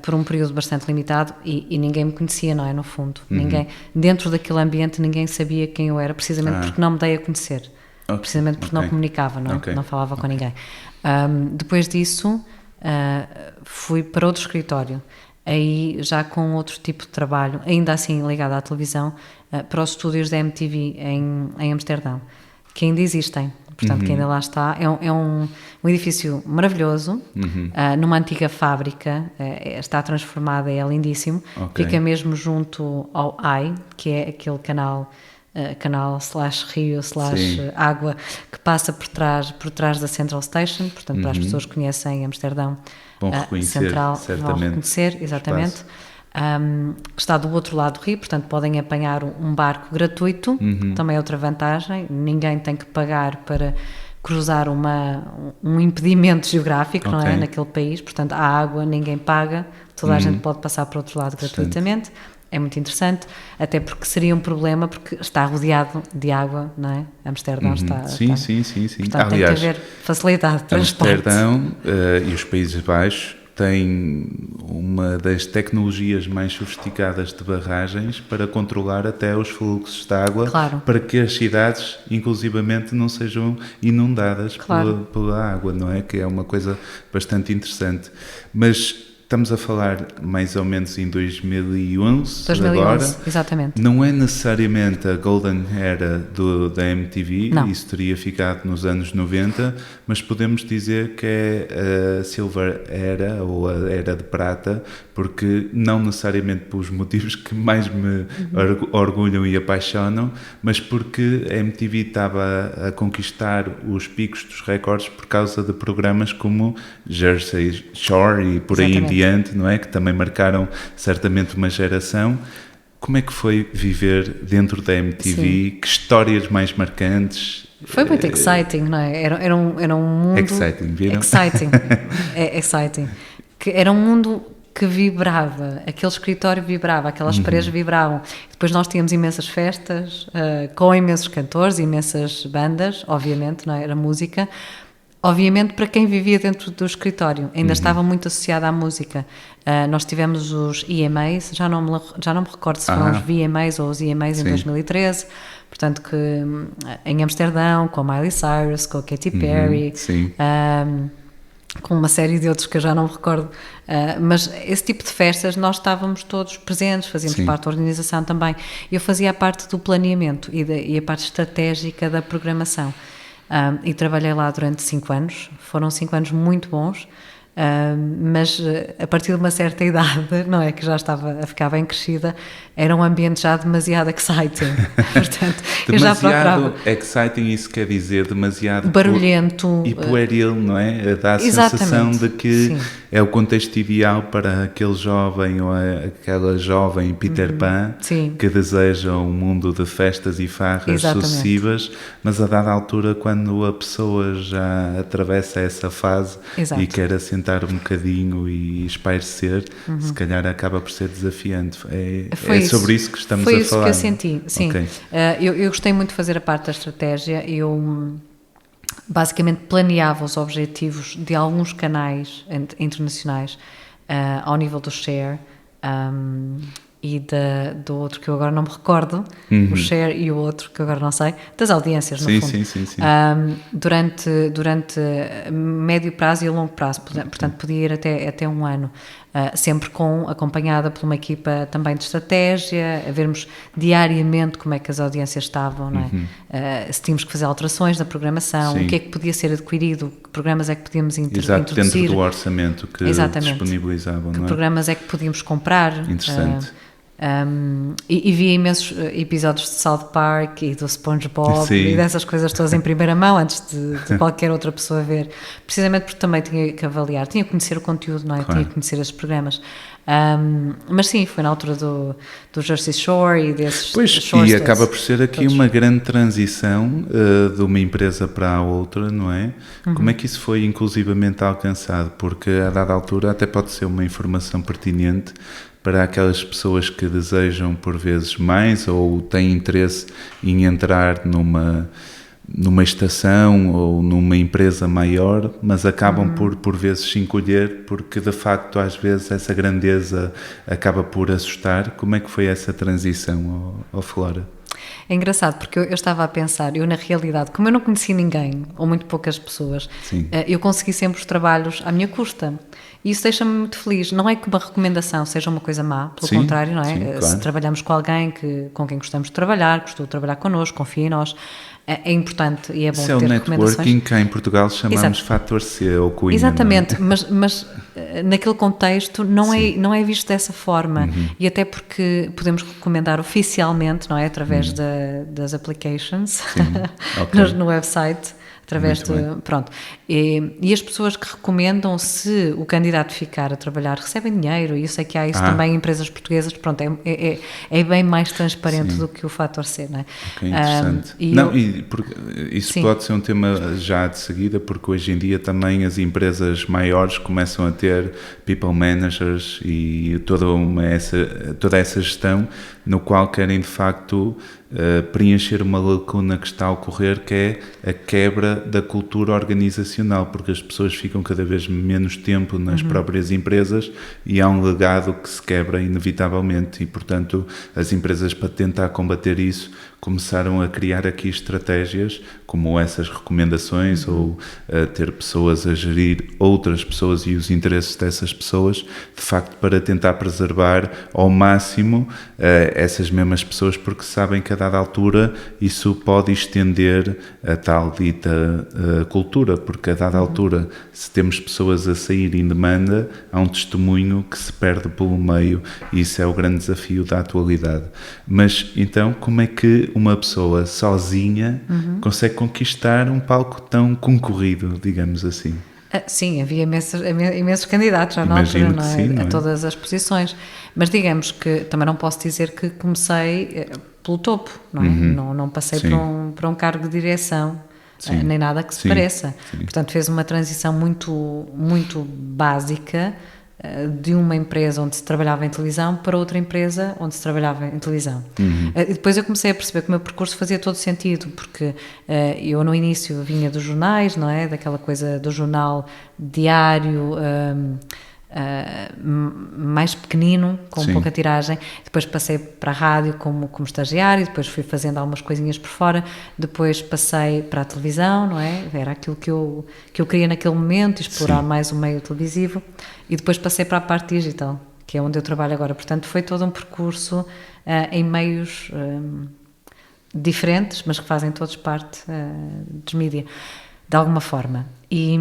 por um período bastante limitado e ninguém me conhecia, não é, no fundo. Ninguém, dentro daquele ambiente, ninguém sabia quem eu era, precisamente porque não me dei a conhecer. Precisamente porque não comunicava, não é? Não falava com ninguém. Depois disso, fui para outro escritório, aí já com outro tipo de trabalho, ainda assim ligado à televisão, para os estúdios da MTV em Amsterdão, que ainda existem, portanto, que ainda lá está. É um edifício maravilhoso, numa antiga fábrica, está transformada, é lindíssimo, fica mesmo junto ao AI, que é aquele canal /rio /água que passa por trás da Central Station, portanto, para as pessoas que conhecem Amsterdão, vão reconhecer, Central, certamente. vão reconhecer, exatamente. Está do outro lado do rio, portanto podem apanhar um barco gratuito, também é outra vantagem, ninguém tem que pagar para cruzar um impedimento geográfico, não é, naquele país, portanto a água ninguém paga, toda a gente pode passar para o outro lado gratuitamente. É muito interessante, até porque seria um problema, porque está rodeado de água, não é? Amsterdão está... Sim. Portanto, aliás, tem que haver facilidade de transporte. Amsterdão e os Países Baixos têm uma das tecnologias mais sofisticadas de barragens para controlar até os fluxos de água, para que as cidades, inclusivamente, não sejam inundadas pela água, não é? Que é uma coisa bastante interessante. Mas... estamos a falar mais ou menos em 2011 agora. Exatamente. Não é necessariamente a Golden Era da MTV, não. Isso teria ficado nos anos 90, mas podemos dizer que é a Silver Era ou a Era de Prata, porque não necessariamente pelos motivos que mais me orgulham e apaixonam, mas porque a MTV estava a conquistar os picos dos recordes por causa de programas como Jersey Shore e por aí em diante, não é? Que também marcaram certamente uma geração. Como é que foi viver dentro da MTV? Sim. Que histórias mais marcantes? Foi muito exciting, não é? Era um mundo... Exciting, viram? Exciting. Que era um mundo que vibrava, aquele escritório vibrava, aquelas paredes vibravam. Depois nós tínhamos imensas festas, com imensos cantores, imensas bandas, obviamente, não é? Era música. Obviamente, para quem vivia dentro do escritório, ainda estava muito associada à música. Nós tivemos os EMAs, já não me recordo se foram os VMAs ou os EMAs em 2013, portanto, que em Amsterdão, com a Miley Cyrus, com a Katy Perry, com uma série de outros que eu já não me recordo, mas esse tipo de festas nós estávamos todos presentes, fazíamos parte da organização também. Eu fazia a parte do planeamento e a parte estratégica da programação. E trabalhei lá durante 5 anos, foram 5 anos muito bons, mas a partir de uma certa idade, não é, que já estava a ficar bem crescida, era um ambiente já demasiado exciting, portanto, eu já procurava. Exciting, isso quer dizer demasiado barulhento e pueril, não é? Dá a sensação de que é o contexto ideal para aquele jovem ou aquela jovem Peter Pan que deseja um mundo de festas e farras sucessivas, mas a dada altura, quando a pessoa já atravessa essa fase e quer assentar um bocadinho e espairecer, se calhar acaba por ser desafiante. É sobre isso que estamos a falar. Foi isso que eu senti, sim. Okay. Eu gostei muito de fazer a parte da estratégia. Eu basicamente planeava os objetivos de alguns canais internacionais ao nível do share e do outro que eu agora não me recordo, o share e o outro que eu agora não sei, das audiências no fundo. Sim. Durante médio prazo e longo prazo, portanto podia ir até um ano, sempre acompanhada por uma equipa também de estratégia, a vermos diariamente como é que as audiências estavam, não é? Se tínhamos que fazer alterações na programação, o que é que podia ser adquirido, que programas é que podíamos introduzir. Dentro do orçamento que disponibilizavam, não é? Que programas é que podíamos comprar. Interessante. E vi imensos episódios de South Park e do SpongeBob e dessas coisas todas em primeira mão antes de qualquer outra pessoa ver, precisamente porque também tinha que avaliar, tinha que conhecer o conteúdo, não é? Tinha que conhecer esses programas. Mas sim, foi na altura do Jersey Shore e desses e acaba por ser aqui todos. Uma grande transição de uma empresa para a outra, não é? Como é que isso foi inclusivamente alcançado? Porque a dada altura até pode ser uma informação pertinente, para aquelas pessoas que desejam por vezes mais ou têm interesse em entrar numa estação ou numa empresa maior, mas acabam por vezes se encolher, porque de facto às vezes essa grandeza acaba por assustar. Como é que foi essa transição, Flora? É engraçado, porque eu estava a pensar, eu na realidade, como eu não conheci ninguém, ou muito poucas pessoas, eu consegui sempre os trabalhos à minha custa. E isso deixa-me muito feliz. Não é que uma recomendação seja uma coisa má, pelo contrário, não é? Sim, claro. Se trabalhamos com alguém com quem gostamos de trabalhar, gostou de trabalhar connosco, confia em nós, é importante e é bom ter recomendações. Isso é o networking que cá em Portugal chamamos fator C ou cunha. Exatamente, mas naquele contexto não é visto dessa forma. E até porque podemos recomendar oficialmente, não é? Através das applications, no website, através pronto. E as pessoas que recomendam, se o candidato ficar a trabalhar, recebem dinheiro, e eu sei que há isso também em empresas portuguesas, pronto, é bem mais transparente do que o fator C, não é? Ok, interessante. Isso pode ser um tema já de seguida, porque hoje em dia também as empresas maiores começam a ter people managers e toda essa gestão, no qual querem de facto preencher uma lacuna que está a ocorrer, que é a quebra da cultura organizacional, porque as pessoas ficam cada vez menos tempo nas próprias empresas e há um legado que se quebra inevitavelmente, e portanto as empresas, para tentar combater isso, começaram a criar aqui estratégias como essas recomendações ou ter pessoas a gerir outras pessoas e os interesses dessas pessoas, de facto para tentar preservar ao máximo essas mesmas pessoas, porque sabem que a dada altura isso pode estender a tal dita cultura, porque a dada altura, se temos pessoas a sair em demanda, há um testemunho que se perde pelo meio, e isso é o grande desafio da atualidade. Mas então, como é que uma pessoa sozinha consegue conquistar um palco tão concorrido, digamos assim? Sim, havia imensos candidatos já na altura, não é? Sim, não é? A todas as posições. Mas digamos que também não posso dizer que comecei pelo topo, não é? Não passei para um cargo de direção, nem nada que se pareça. Sim. Portanto, fez uma transição muito, muito básica de uma empresa onde se trabalhava em televisão para outra empresa onde se trabalhava em televisão. E depois eu comecei a perceber que o meu percurso fazia todo sentido, porque eu no início vinha dos jornais, não é? Daquela coisa do jornal diário, mais pequenino, com pouca tiragem. Depois passei para a rádio como estagiário, depois fui fazendo algumas coisinhas por fora, depois passei para a televisão, não é? Era aquilo que eu queria naquele momento, explorar mais o meio televisivo, e depois passei para a parte digital, que é onde eu trabalho agora. Portanto, foi todo um percurso em meios diferentes, mas que fazem todos parte dos mídia, de alguma forma. E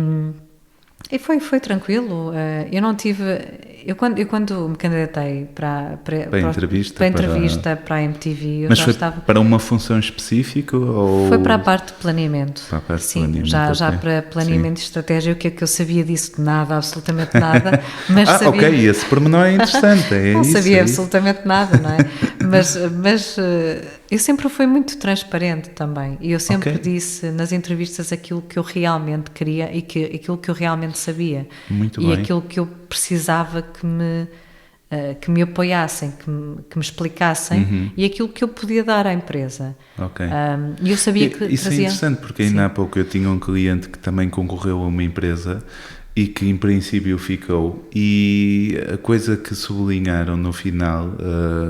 foi tranquilo. Eu não tive... Eu quando me candidatei para a entrevista para a MTV, eu mas já foi estava... para uma função específica? Ou... Foi para a parte de planeamento. Para a parte sim, de planeamento, já para planeamento e estratégia. O que é que eu sabia disso? De nada, absolutamente nada. Mas sabia... ok, esse pormenor é interessante. Não sabia absolutamente nada, não é? Mas eu sempre fui muito transparente também, e eu sempre disse nas entrevistas aquilo que eu realmente queria e aquilo que eu realmente sabia. Muito e bem. Aquilo que eu precisava que me apoiassem, que me explicassem, e aquilo que eu podia dar à empresa. E eu sabia que isso fazia... é interessante, porque ainda há pouco eu tinha um cliente que também concorreu a uma empresa e que em princípio ficou, e a coisa que sublinharam no final,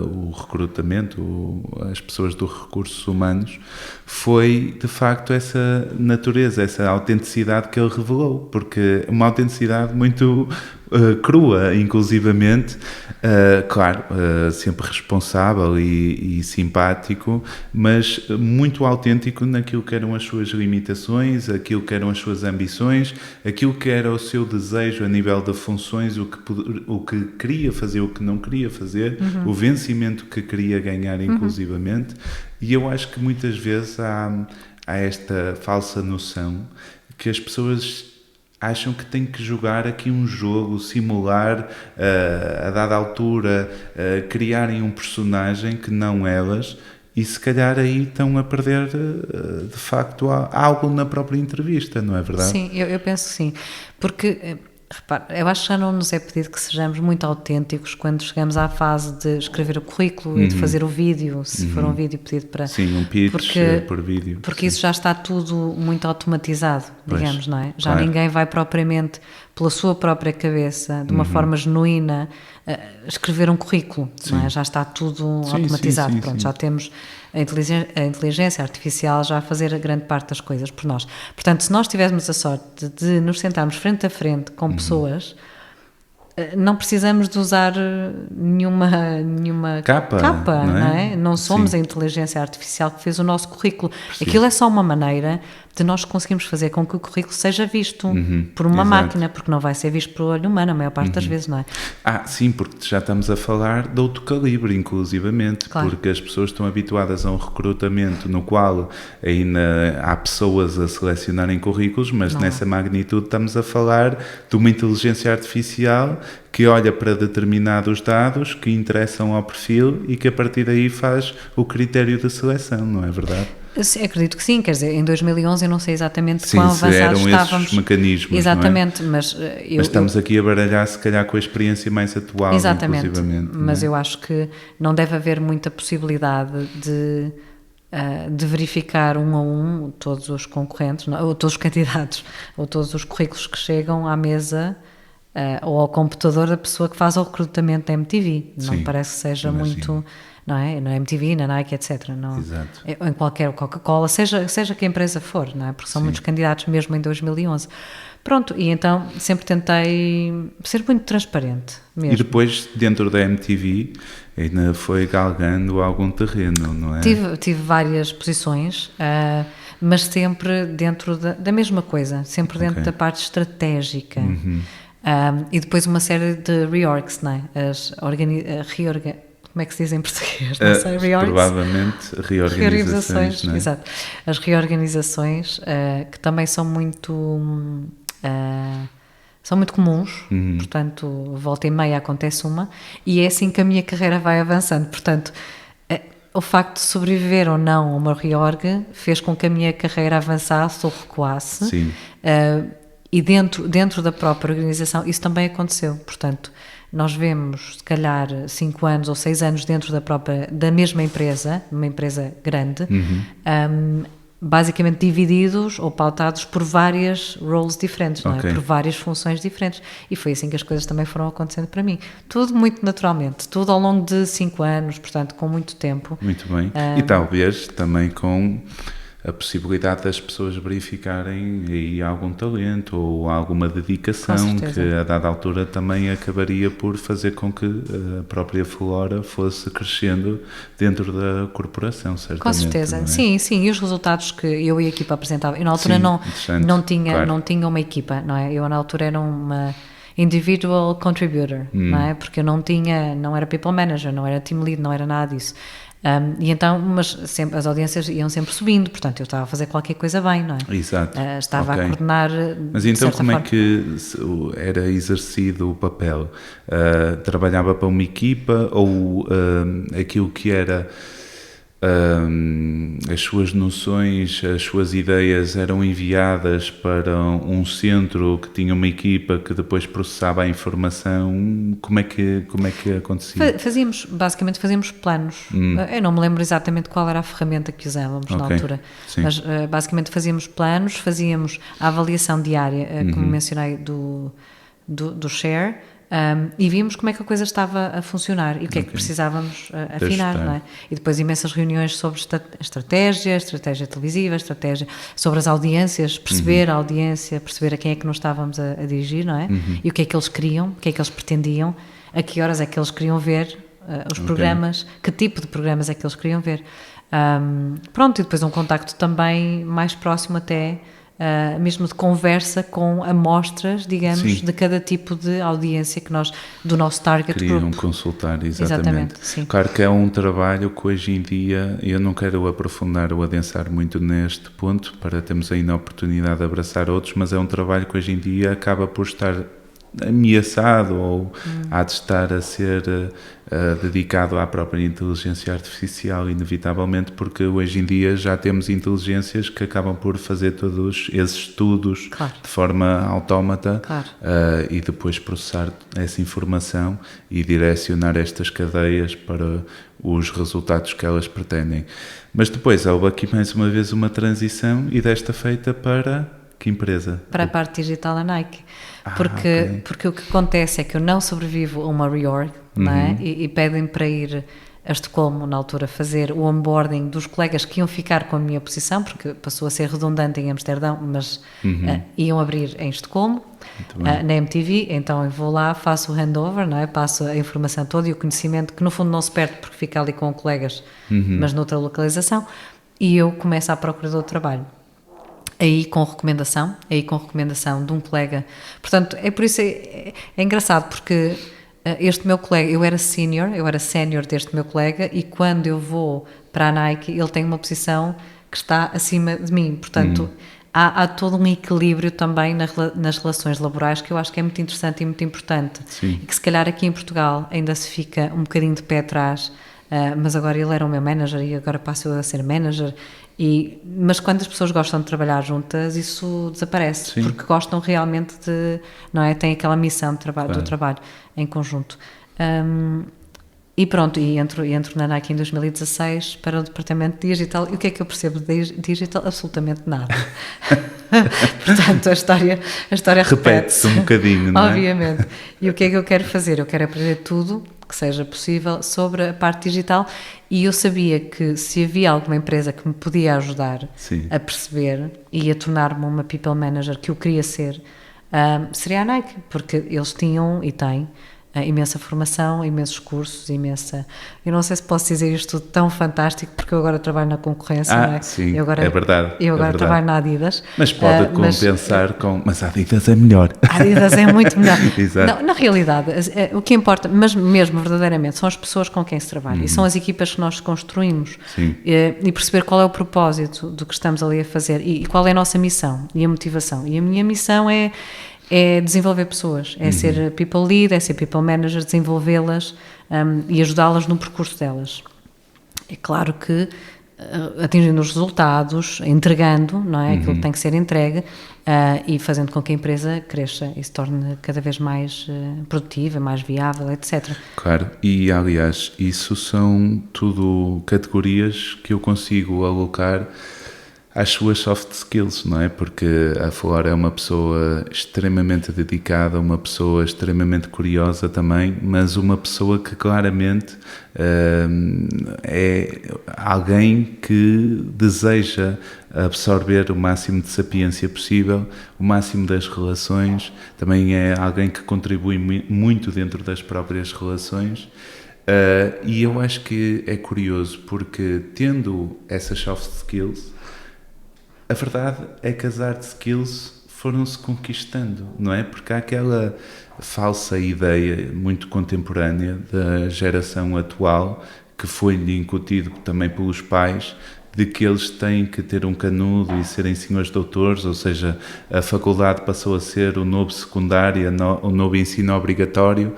o recrutamento, as pessoas dos recursos humanos, foi de facto essa natureza, essa autenticidade que ele revelou, porque uma autenticidade muito crua, inclusivamente, claro, sempre responsável e simpático, mas muito autêntico naquilo que eram as suas limitações, aquilo que eram as suas ambições, aquilo que era o seu desejo a nível de funções, o que queria fazer, o que não queria fazer, o vencimento que queria ganhar, inclusivamente. E eu acho que muitas vezes há esta falsa noção que as pessoas acham que têm que jogar aqui um jogo, simular, a dada altura, criarem um personagem que não elas, e se calhar aí estão a perder, de facto, algo na própria entrevista, não é verdade? Sim, eu penso que sim, porque Repara, eu acho que já não nos é pedido que sejamos muito autênticos quando chegamos à fase de escrever o currículo e de fazer o vídeo, se for um vídeo pedido para... Sim, um pitch por vídeo. Porque isso já está tudo muito automatizado, digamos, não é? Já claro. ninguém vai propriamente, pela sua própria cabeça, de uma forma genuína, escrever um currículo, não é? Já está tudo automatizado. Sim, Pronto, já temos a inteligência artificial já a fazer a grande parte das coisas por nós. Portanto, se nós tivéssemos a sorte de nos sentarmos frente a frente com pessoas, não precisamos de usar nenhuma capa, não é? Não somos a inteligência artificial que fez o nosso currículo. Aquilo é só uma maneira de nós conseguirmos fazer com que o currículo seja visto por uma máquina, porque não vai ser visto por olho humano a maior parte das vezes, não é? Sim, porque já estamos a falar de outro calibre, inclusivamente, claro. porque as pessoas estão habituadas a um recrutamento no qual ainda há pessoas a selecionarem currículos, mas nessa magnitude estamos a falar de uma inteligência artificial que olha para determinados dados que interessam ao perfil e que a partir daí faz o critério de seleção, não é verdade? Acredito que sim, quer dizer, em 2011 eu não sei exatamente quão avançados estávamos. Esses mecanismos, exatamente, não é? mas estamos aqui a baralhar se calhar com a experiência mais atual, exatamente, inclusivamente. Mas eu acho que não deve haver muita possibilidade de verificar um a um todos os concorrentes, ou todos os candidatos, ou todos os currículos que chegam à mesa ou ao computador da pessoa que faz o recrutamento da MTV. Não me parece que seja muito... Não é? Na MTV, na Nike, etc. Não, exato. Em qualquer Coca-Cola, seja que a empresa for, não é? Porque são muitos candidatos mesmo em 2011. Pronto, e então sempre tentei ser muito transparente mesmo. E depois, dentro da MTV, ainda foi galgando algum terreno, não é? Tive várias posições, mas sempre dentro da mesma coisa, sempre dentro da parte estratégica. E depois uma série de reorgs, não é? Como é que se diz em português? Não sei, reorgs? Provavelmente reorganizações, não é? Exato. As reorganizações que também são muito comuns, portanto, volta e meia acontece uma, e é assim que a minha carreira vai avançando. Portanto, o facto de sobreviver ou não a uma reorg fez com que a minha carreira avançasse ou recuasse. Sim. E dentro da própria organização isso também aconteceu. Portanto, nós vemos, se calhar, 5 anos ou 6 anos dentro da mesma empresa, uma empresa grande, basicamente divididos ou pautados por várias roles diferentes, não é? Por várias funções diferentes. E foi assim que as coisas também foram acontecendo para mim. Tudo muito naturalmente, tudo ao longo de 5 anos, portanto, com muito tempo. Muito bem. E talvez também com a possibilidade das pessoas verificarem aí algum talento ou alguma dedicação que a dada altura também acabaria por fazer com que a própria Flora fosse crescendo dentro da corporação, certamente. Com certeza, não é? Sim, e os resultados que eu e a equipa apresentava, eu na altura não tinha uma equipa, não é? Eu na altura era uma individual contributor, não é? Porque eu não era people manager, não era team lead, não era nada disso. E então, mas sempre, as audiências iam sempre subindo, portanto eu estava a fazer qualquer coisa bem, não é? Exato. Estava a coordenar. Mas então como forma. É que era exercido o papel? Trabalhava para uma equipa ou aquilo que era as suas noções, as suas ideias eram enviadas para um centro que tinha uma equipa que depois processava a informação? Como é que acontecia? Basicamente fazíamos planos. Eu não me lembro exatamente qual era a ferramenta que usávamos na altura, mas basicamente fazíamos planos, fazíamos a avaliação diária, como mencionei, do share. E vimos como é que a coisa estava a funcionar e o que é que precisávamos afinar, não é? E depois imensas reuniões sobre estratégia televisiva, estratégia sobre as audiências, perceber a audiência, perceber a quem é que nós estávamos a dirigir, não é? E o que é que eles queriam, o que é que eles pretendiam, a que horas é que eles queriam ver os programas, que tipo de programas é que eles queriam ver. Pronto, e depois um contacto também mais próximo até mesmo de conversa com amostras, digamos, de cada tipo de audiência que nós, do nosso target queriam group. Consultar, exatamente. Sim. Claro que é um trabalho que hoje em dia, eu não quero aprofundar ou adensar muito neste ponto, para termos ainda a oportunidade de abraçar outros, mas é um trabalho que hoje em dia acaba por estar ameaçado ou há de estar a ser dedicado à própria inteligência artificial, inevitavelmente, porque hoje em dia já temos inteligências que acabam por fazer todos esses estudos de forma autómata e depois processar essa informação e direcionar estas cadeias para os resultados que elas pretendem. Mas depois houve aqui mais uma vez uma transição e desta feita para que empresa? Para a parte digital da Nike. Porque o que acontece é que eu não sobrevivo a uma reorg, não é? E pedem para ir a Estocolmo, na altura, fazer o onboarding dos colegas que iam ficar com a minha posição, porque passou a ser redundante em Amsterdão, mas iam abrir em Estocolmo, na MTV. Então eu vou lá, faço o handover, não é? Passo a informação toda e o conhecimento, que no fundo não se perde porque fica ali com colegas, mas noutra localização, e eu começo à procura de outro trabalho. Aí com recomendação de um colega. Portanto, é por isso, é engraçado, porque este meu colega, eu era sénior deste meu colega, e quando eu vou para a Nike, ele tem uma posição que está acima de mim. Portanto, há todo um equilíbrio também nas relações laborais, que eu acho que é muito interessante e muito importante. Sim. E que se calhar aqui em Portugal ainda se fica um bocadinho de pé atrás, mas agora ele era o meu manager e agora passo eu a ser manager. Mas quando as pessoas gostam de trabalhar juntas, isso desaparece, porque gostam realmente de, não é? Tem aquela missão de trabalho, do trabalho em conjunto. E pronto, e entro na Nike em 2016 para o departamento digital. E o que é que eu percebo de digital? Absolutamente nada. Portanto, a história repete-se um bocadinho, não é? Obviamente. E o que é que eu quero fazer? Eu quero aprender tudo que seja possível sobre a parte digital, e eu sabia que se havia alguma empresa que me podia ajudar a perceber e a tornar-me uma people manager que eu queria ser, seria a Nike, porque eles tinham e têm imensa formação, imensos cursos, eu não sei se posso dizer isto tudo tão fantástico, porque eu agora trabalho na concorrência, não é? Sim, é verdade. Eu agora trabalho na Adidas. Mas pode compensar mas a Adidas é melhor. A Adidas é muito melhor. Exato. Não, na realidade, o que importa, mas mesmo verdadeiramente, são as pessoas com quem se trabalha, e são as equipas que nós construímos, e perceber qual é o propósito do que estamos ali a fazer, e qual é a nossa missão e a motivação. E a minha missão é desenvolver pessoas, é ser people lead, é ser people manager, desenvolvê-las e ajudá-las no percurso delas. É claro que atingindo os resultados, entregando, não é? Aquilo que tem que ser entregue, e fazendo com que a empresa cresça e se torne cada vez mais produtiva, mais viável, etc. Claro, e aliás, isso são tudo categorias que eu consigo alocar às suas soft skills, não é? Porque a Flora é uma pessoa extremamente dedicada, uma pessoa extremamente curiosa também, mas uma pessoa que claramente é alguém que deseja absorver o máximo de sapiência possível, o máximo das relações, também é alguém que contribui muito dentro das próprias relações. E eu acho que é curioso, porque tendo essas soft skills, a verdade é que as hard skills foram-se conquistando, não é? Porque há aquela falsa ideia muito contemporânea da geração atual, que foi-lhe incutido também pelos pais, de que eles têm que ter um canudo e serem senhores doutores, ou seja, a faculdade passou a ser o novo secundário, o novo ensino obrigatório,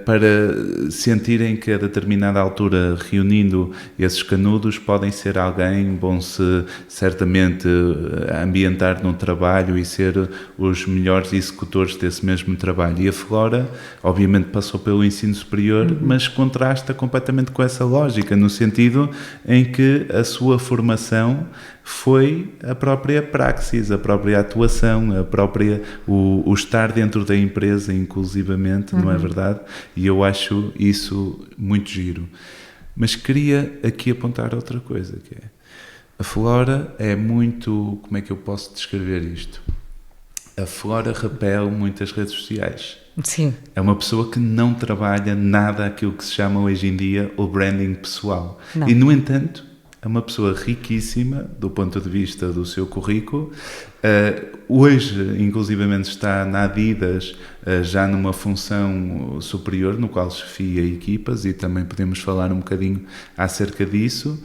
para sentirem que a determinada altura, reunindo esses canudos, podem ser alguém, vão-se certamente ambientar num trabalho e ser os melhores executores desse mesmo trabalho. E a Flora, obviamente, passou pelo ensino superior, mas contrasta completamente com essa lógica, no sentido em que a sua formação foi a própria praxis, a própria atuação, o estar dentro da empresa inclusivamente, não é verdade? E eu acho isso muito giro. Mas queria aqui apontar outra coisa, que é, a Flora é muito, como é que eu posso descrever isto? A Flora repele muitas redes sociais. Sim. É uma pessoa que não trabalha nada aquilo que se chama hoje em dia o branding pessoal. Não. E, no entanto, é uma pessoa riquíssima do ponto de vista do seu currículo. Hoje, inclusivamente, está na Adidas, já numa função superior, no qual chefia equipas, e também podemos falar um bocadinho acerca disso.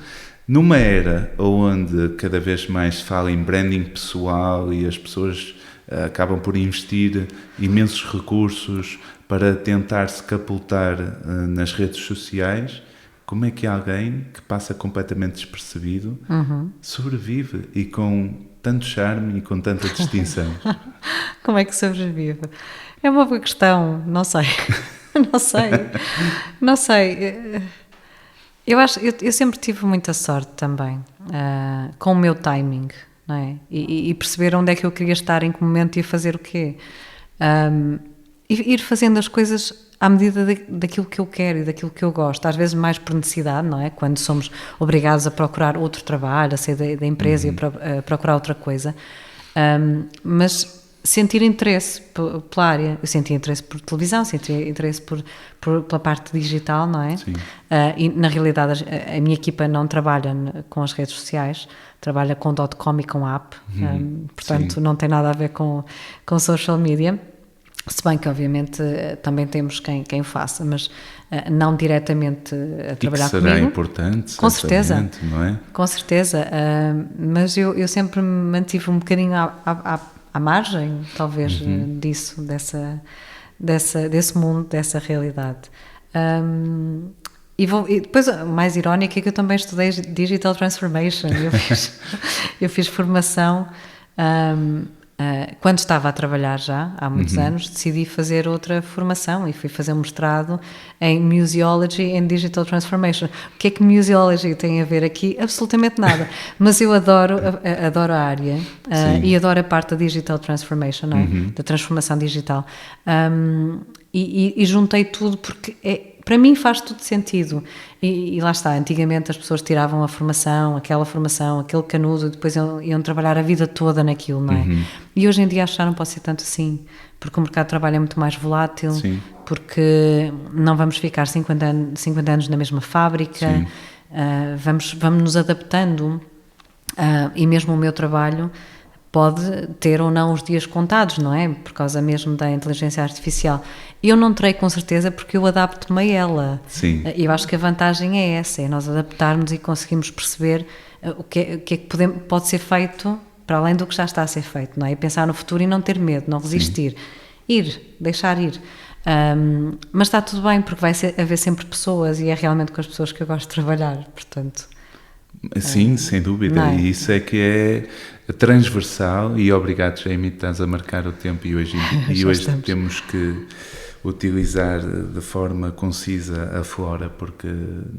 Numa era onde cada vez mais se fala em branding pessoal e as pessoas acabam por investir imensos recursos para tentar se catapultar nas redes sociais. Como é que alguém que passa completamente despercebido sobrevive e com tanto charme e com tanta distinção? Como é que sobrevive? É uma boa questão, não sei. Não sei. Eu sempre tive muita sorte também, com o meu timing, não é? E perceber onde é que eu queria estar, em que momento ia fazer o quê. Ir fazendo as coisas à medida daquilo que eu quero e daquilo que eu gosto, às vezes mais por necessidade, não é? Quando somos obrigados a procurar outro trabalho, a sair da empresa e a procurar outra coisa, mas sentir interesse pela área. Eu senti interesse por televisão, senti interesse pela parte digital, não é? Sim. E na realidade a minha equipa não trabalha com as redes sociais, trabalha com .com e com app, portanto sim. não tem nada a ver com social media. Se bem que, obviamente, também temos quem o faça, mas não diretamente a trabalhar comigo. E que será importante, com certeza, não é? Com certeza. Mas eu sempre me mantive um bocadinho à margem, talvez, disso, desse mundo, dessa realidade. E depois, o mais irónico é que eu também estudei Digital Transformation. Eu fiz formação... quando estava a trabalhar já, há muitos anos, decidi fazer outra formação e fui fazer um mestrado em Museology and Digital Transformation. O que é que Museology tem a ver aqui? Absolutamente nada. Mas eu adoro a área e adoro a parte da Digital Transformation, não é? Da transformação digital. E juntei tudo porque para mim faz tudo sentido. E lá está, antigamente as pessoas tiravam a formação, aquele canudo, e depois iam trabalhar a vida toda naquilo, não é? E hoje em dia acho que já não pode ser tanto assim, porque o mercado de trabalho é muito mais volátil, porque não vamos ficar 50 anos na mesma fábrica, vamos nos adaptando, e mesmo o meu trabalho pode ter ou não os dias contados, não é? Por causa mesmo da inteligência artificial. Eu não terei com certeza porque eu adapto-me a ela. Sim. Eu acho que a vantagem é essa, é nós adaptarmos e conseguimos perceber o que é que pode ser feito para além do que já está a ser feito, não é? E pensar no futuro e não ter medo, não resistir. Deixar ir. Mas está tudo bem porque vai haver sempre pessoas e é realmente com as pessoas que eu gosto de trabalhar, portanto... Sim, sem dúvida, é? E isso é que é transversal. E obrigado, Jamie, estás a marcar o tempo e hoje temos que utilizar de forma concisa a Flora, porque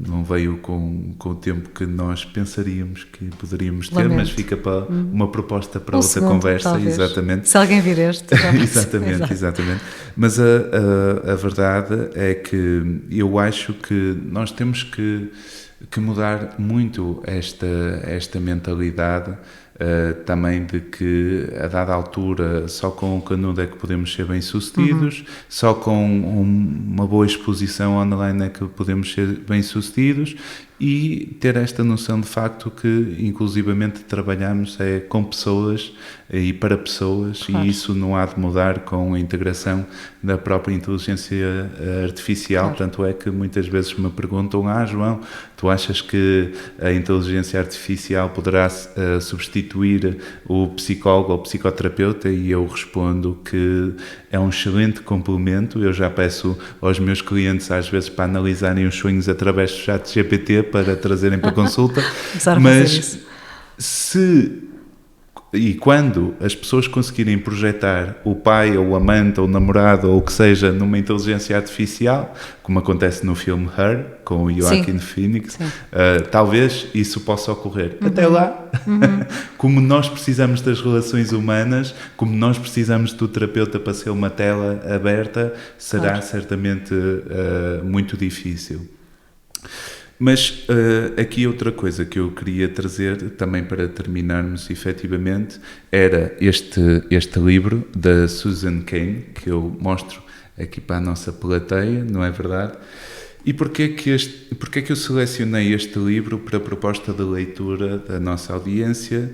não veio com o tempo que nós pensaríamos que poderíamos ter. Lamento. Mas fica para uma proposta para outra conversa, talvez. Exatamente. Se alguém vir este. Exatamente. Mas a verdade é que eu acho que nós temos que mudar muito esta mentalidade também de que a dada altura só com o canudo é que podemos ser bem-sucedidos, só com uma boa exposição online é que podemos ser bem-sucedidos, e ter esta noção de facto que inclusivamente trabalhamos com pessoas e para pessoas, claro. E isso não há de mudar com a integração da própria inteligência artificial, claro. Tanto é que muitas vezes me perguntam: João, tu achas que a inteligência artificial poderá substituir o psicólogo ou o psicoterapeuta? E eu respondo que é um excelente complemento. Eu já peço aos meus clientes às vezes para analisarem os sonhos através do ChatGPT para trazerem para consulta, mas quando as pessoas conseguirem projetar o pai ou o amante ou o namorado ou o que seja numa inteligência artificial, como acontece no filme Her, com o Joaquin Phoenix, talvez isso possa ocorrer. Até lá, como nós precisamos das relações humanas, como nós precisamos do terapeuta para ser uma tela aberta, será certamente muito difícil. Mas aqui outra coisa que eu queria trazer, também para terminarmos efetivamente, era este livro da Susan Cain, que eu mostro aqui para a nossa plateia, não é verdade? E porquê que eu selecionei este livro para a proposta de leitura da nossa audiência?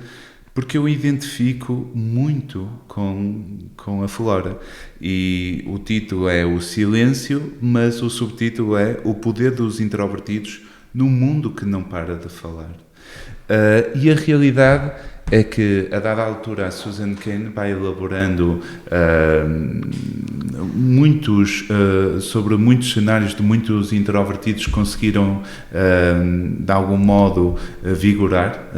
Porque eu identifico muito com a Flora. E o título é O Silêncio, mas o subtítulo é O Poder dos Introvertidos num mundo que não para de falar. E a realidade é que, a dada altura, a Susan Cain vai elaborando sobre muitos cenários de muitos introvertidos que conseguiram, de algum modo, vigorar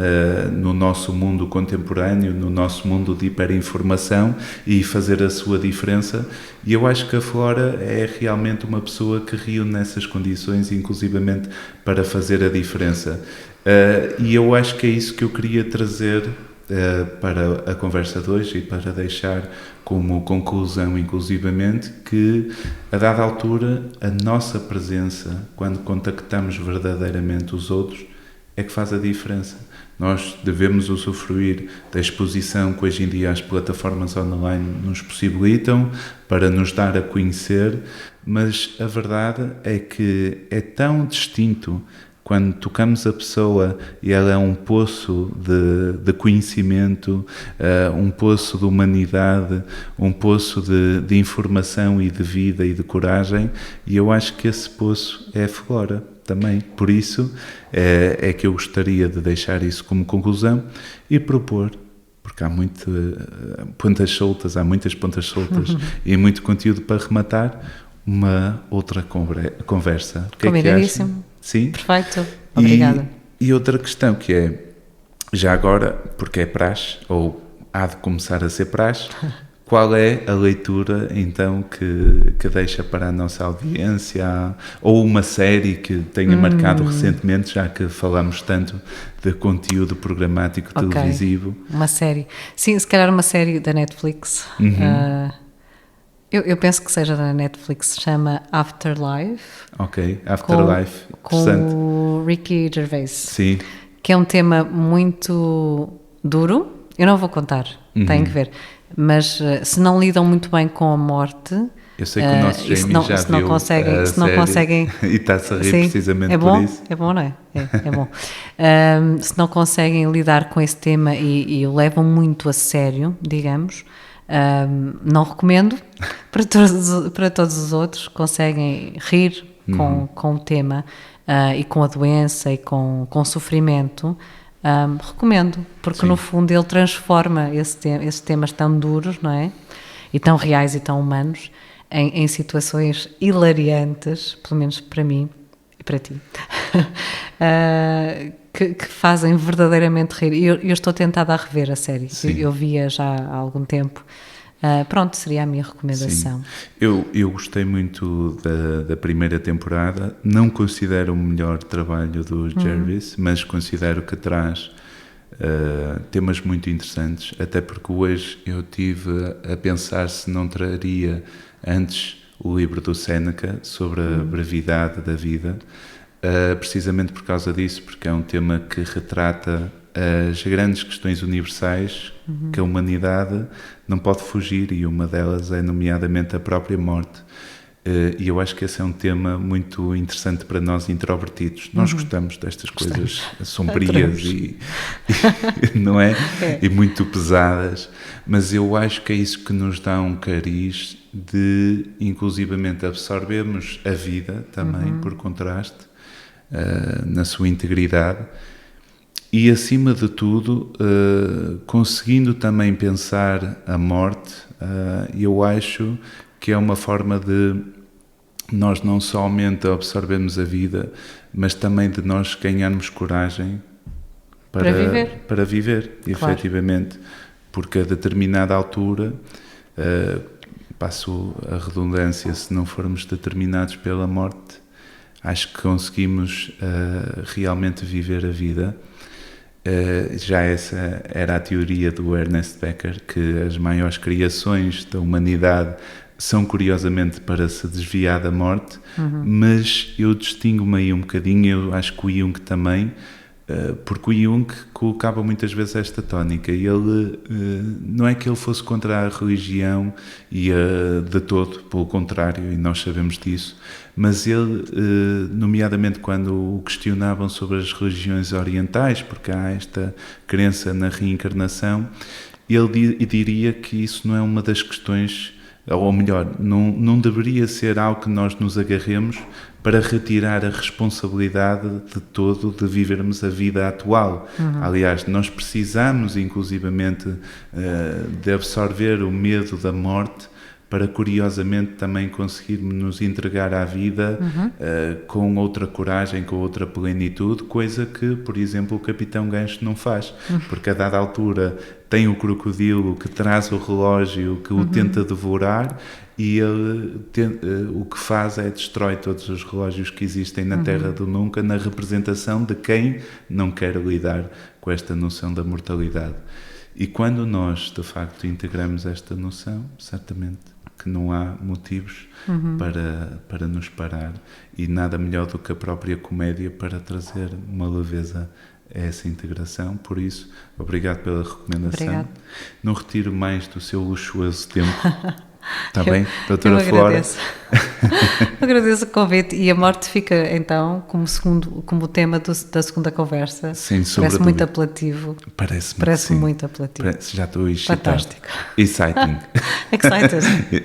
no nosso mundo contemporâneo, no nosso mundo de hiperinformação e fazer a sua diferença. E eu acho que a Flora é realmente uma pessoa que reúne nessas condições, inclusivamente para fazer a diferença. E eu acho que é isso que eu queria trazer para a conversa de hoje e para deixar como conclusão, inclusivamente, que a dada altura a nossa presença, quando contactamos verdadeiramente os outros, é que faz a diferença. Nós devemos usufruir da exposição que hoje em dia as plataformas online nos possibilitam para nos dar a conhecer, mas a verdade é que é tão distinto quando tocamos a pessoa e ela é um poço de conhecimento, um poço de humanidade, um poço de informação e de vida e de coragem, e eu acho que esse poço é a Flora também. Por isso é que eu gostaria de deixar isso como conclusão e propor, porque há muitas pontas soltas e muito conteúdo para rematar, uma outra conversa. O que combinadíssimo. É que acham? Sim? Perfeito. Obrigada. E outra questão que é, já agora, porque é praxe, ou há de começar a ser praxe, qual é a leitura, então, que deixa para a nossa audiência? Ou uma série que tenha marcado recentemente, já que falamos tanto de conteúdo programático televisivo? Uma série. Sim, se calhar uma série da Netflix. Eu penso que seja da Netflix, se chama Afterlife. Ok, Afterlife. Com o Ricky Gervais. Sim. Que é um tema muito duro. Eu não vou contar, têm que ver. Mas se não lidam muito bem com a morte... Eu sei que o nosso Jamie já se não viu conseguem, a se não série conseguem, e está-se a rir sim, precisamente bom, por isso. É bom, não é? É bom. Se não conseguem lidar com esse tema e o levam muito a sério, digamos... não recomendo. Para todos os outros conseguem rir com o tema e com a doença e com o sofrimento, recomendo, porque Sim. no fundo ele transforma esses temas tão duros, não é? E tão reais e tão humanos em situações hilariantes, pelo menos para mim e para ti, que fazem verdadeiramente rir. Eu estou tentada a rever a série. Eu via já há algum tempo. Pronto, seria a minha recomendação. Sim. Eu gostei muito da primeira temporada. Não considero o melhor trabalho do Gervais, mas considero que traz temas muito interessantes, até porque hoje eu estive a pensar se não traria antes o livro do Séneca sobre a brevidade da vida, precisamente por causa disso, porque é um tema que retrata as grandes questões universais que a humanidade não pode fugir, e uma delas é nomeadamente a própria morte. E eu acho que esse é um tema muito interessante para nós introvertidos. Nós gostamos destas coisas sombrias e não é? E muito pesadas, mas eu acho que é isso que nos dá um cariz de, inclusivamente, absorvermos a vida também, por contraste, na sua integridade. E, acima de tudo, conseguindo também pensar a morte, eu acho que é uma forma de nós não somente absorvermos a vida, mas também de nós ganharmos coragem para viver, claro. efetivamente, porque a determinada altura, passo a redundância, se não formos determinados pela morte, acho que conseguimos realmente viver a vida. Já essa era a teoria do Ernest Becker, que as maiores criações da humanidade são curiosamente para se desviar da morte, mas eu distingo-me aí um bocadinho, eu acho que o Jung também, porque o Jung colocava muitas vezes esta tónica, e ele, não é que ele fosse contra a religião e de todo, pelo contrário, e nós sabemos disso, mas ele, nomeadamente quando o questionavam sobre as religiões orientais, porque há esta crença na reencarnação, ele diria que isso não é uma das questões ou melhor, não deveria ser algo que nós nos agarremos para retirar a responsabilidade de todo de vivermos a vida atual. Aliás, nós precisamos, inclusivamente, de absorver o medo da morte para, curiosamente, também conseguirmos nos entregar à vida com outra coragem, com outra plenitude, coisa que, por exemplo, o Capitão Gancho não faz, porque a dada altura tem o crocodilo que traz o relógio, que o tenta devorar, e ele o que faz é destrói todos os relógios que existem na Terra do Nunca, na representação de quem não quer lidar com esta noção da mortalidade. E quando nós, de facto, integramos esta noção, certamente que não há motivos para nos parar, e nada melhor do que a própria comédia para trazer uma leveza a essa integração. Por isso, obrigado pela recomendação. Obrigado. Não retiro mais do seu luxuoso tempo. Está bem, doutora Flora? Agradeço o convite, e a morte fica então como tema da segunda conversa. Sem sombra Parece de muito dúvida. apelativo. Parece muito apelativo. Já estou excitado. Fantástico. Exciting.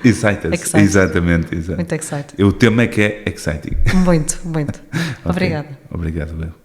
Excited. Exatamente. Muito excited. O tema é que é exciting. Muito. Ok. Obrigada. Obrigado, Léo.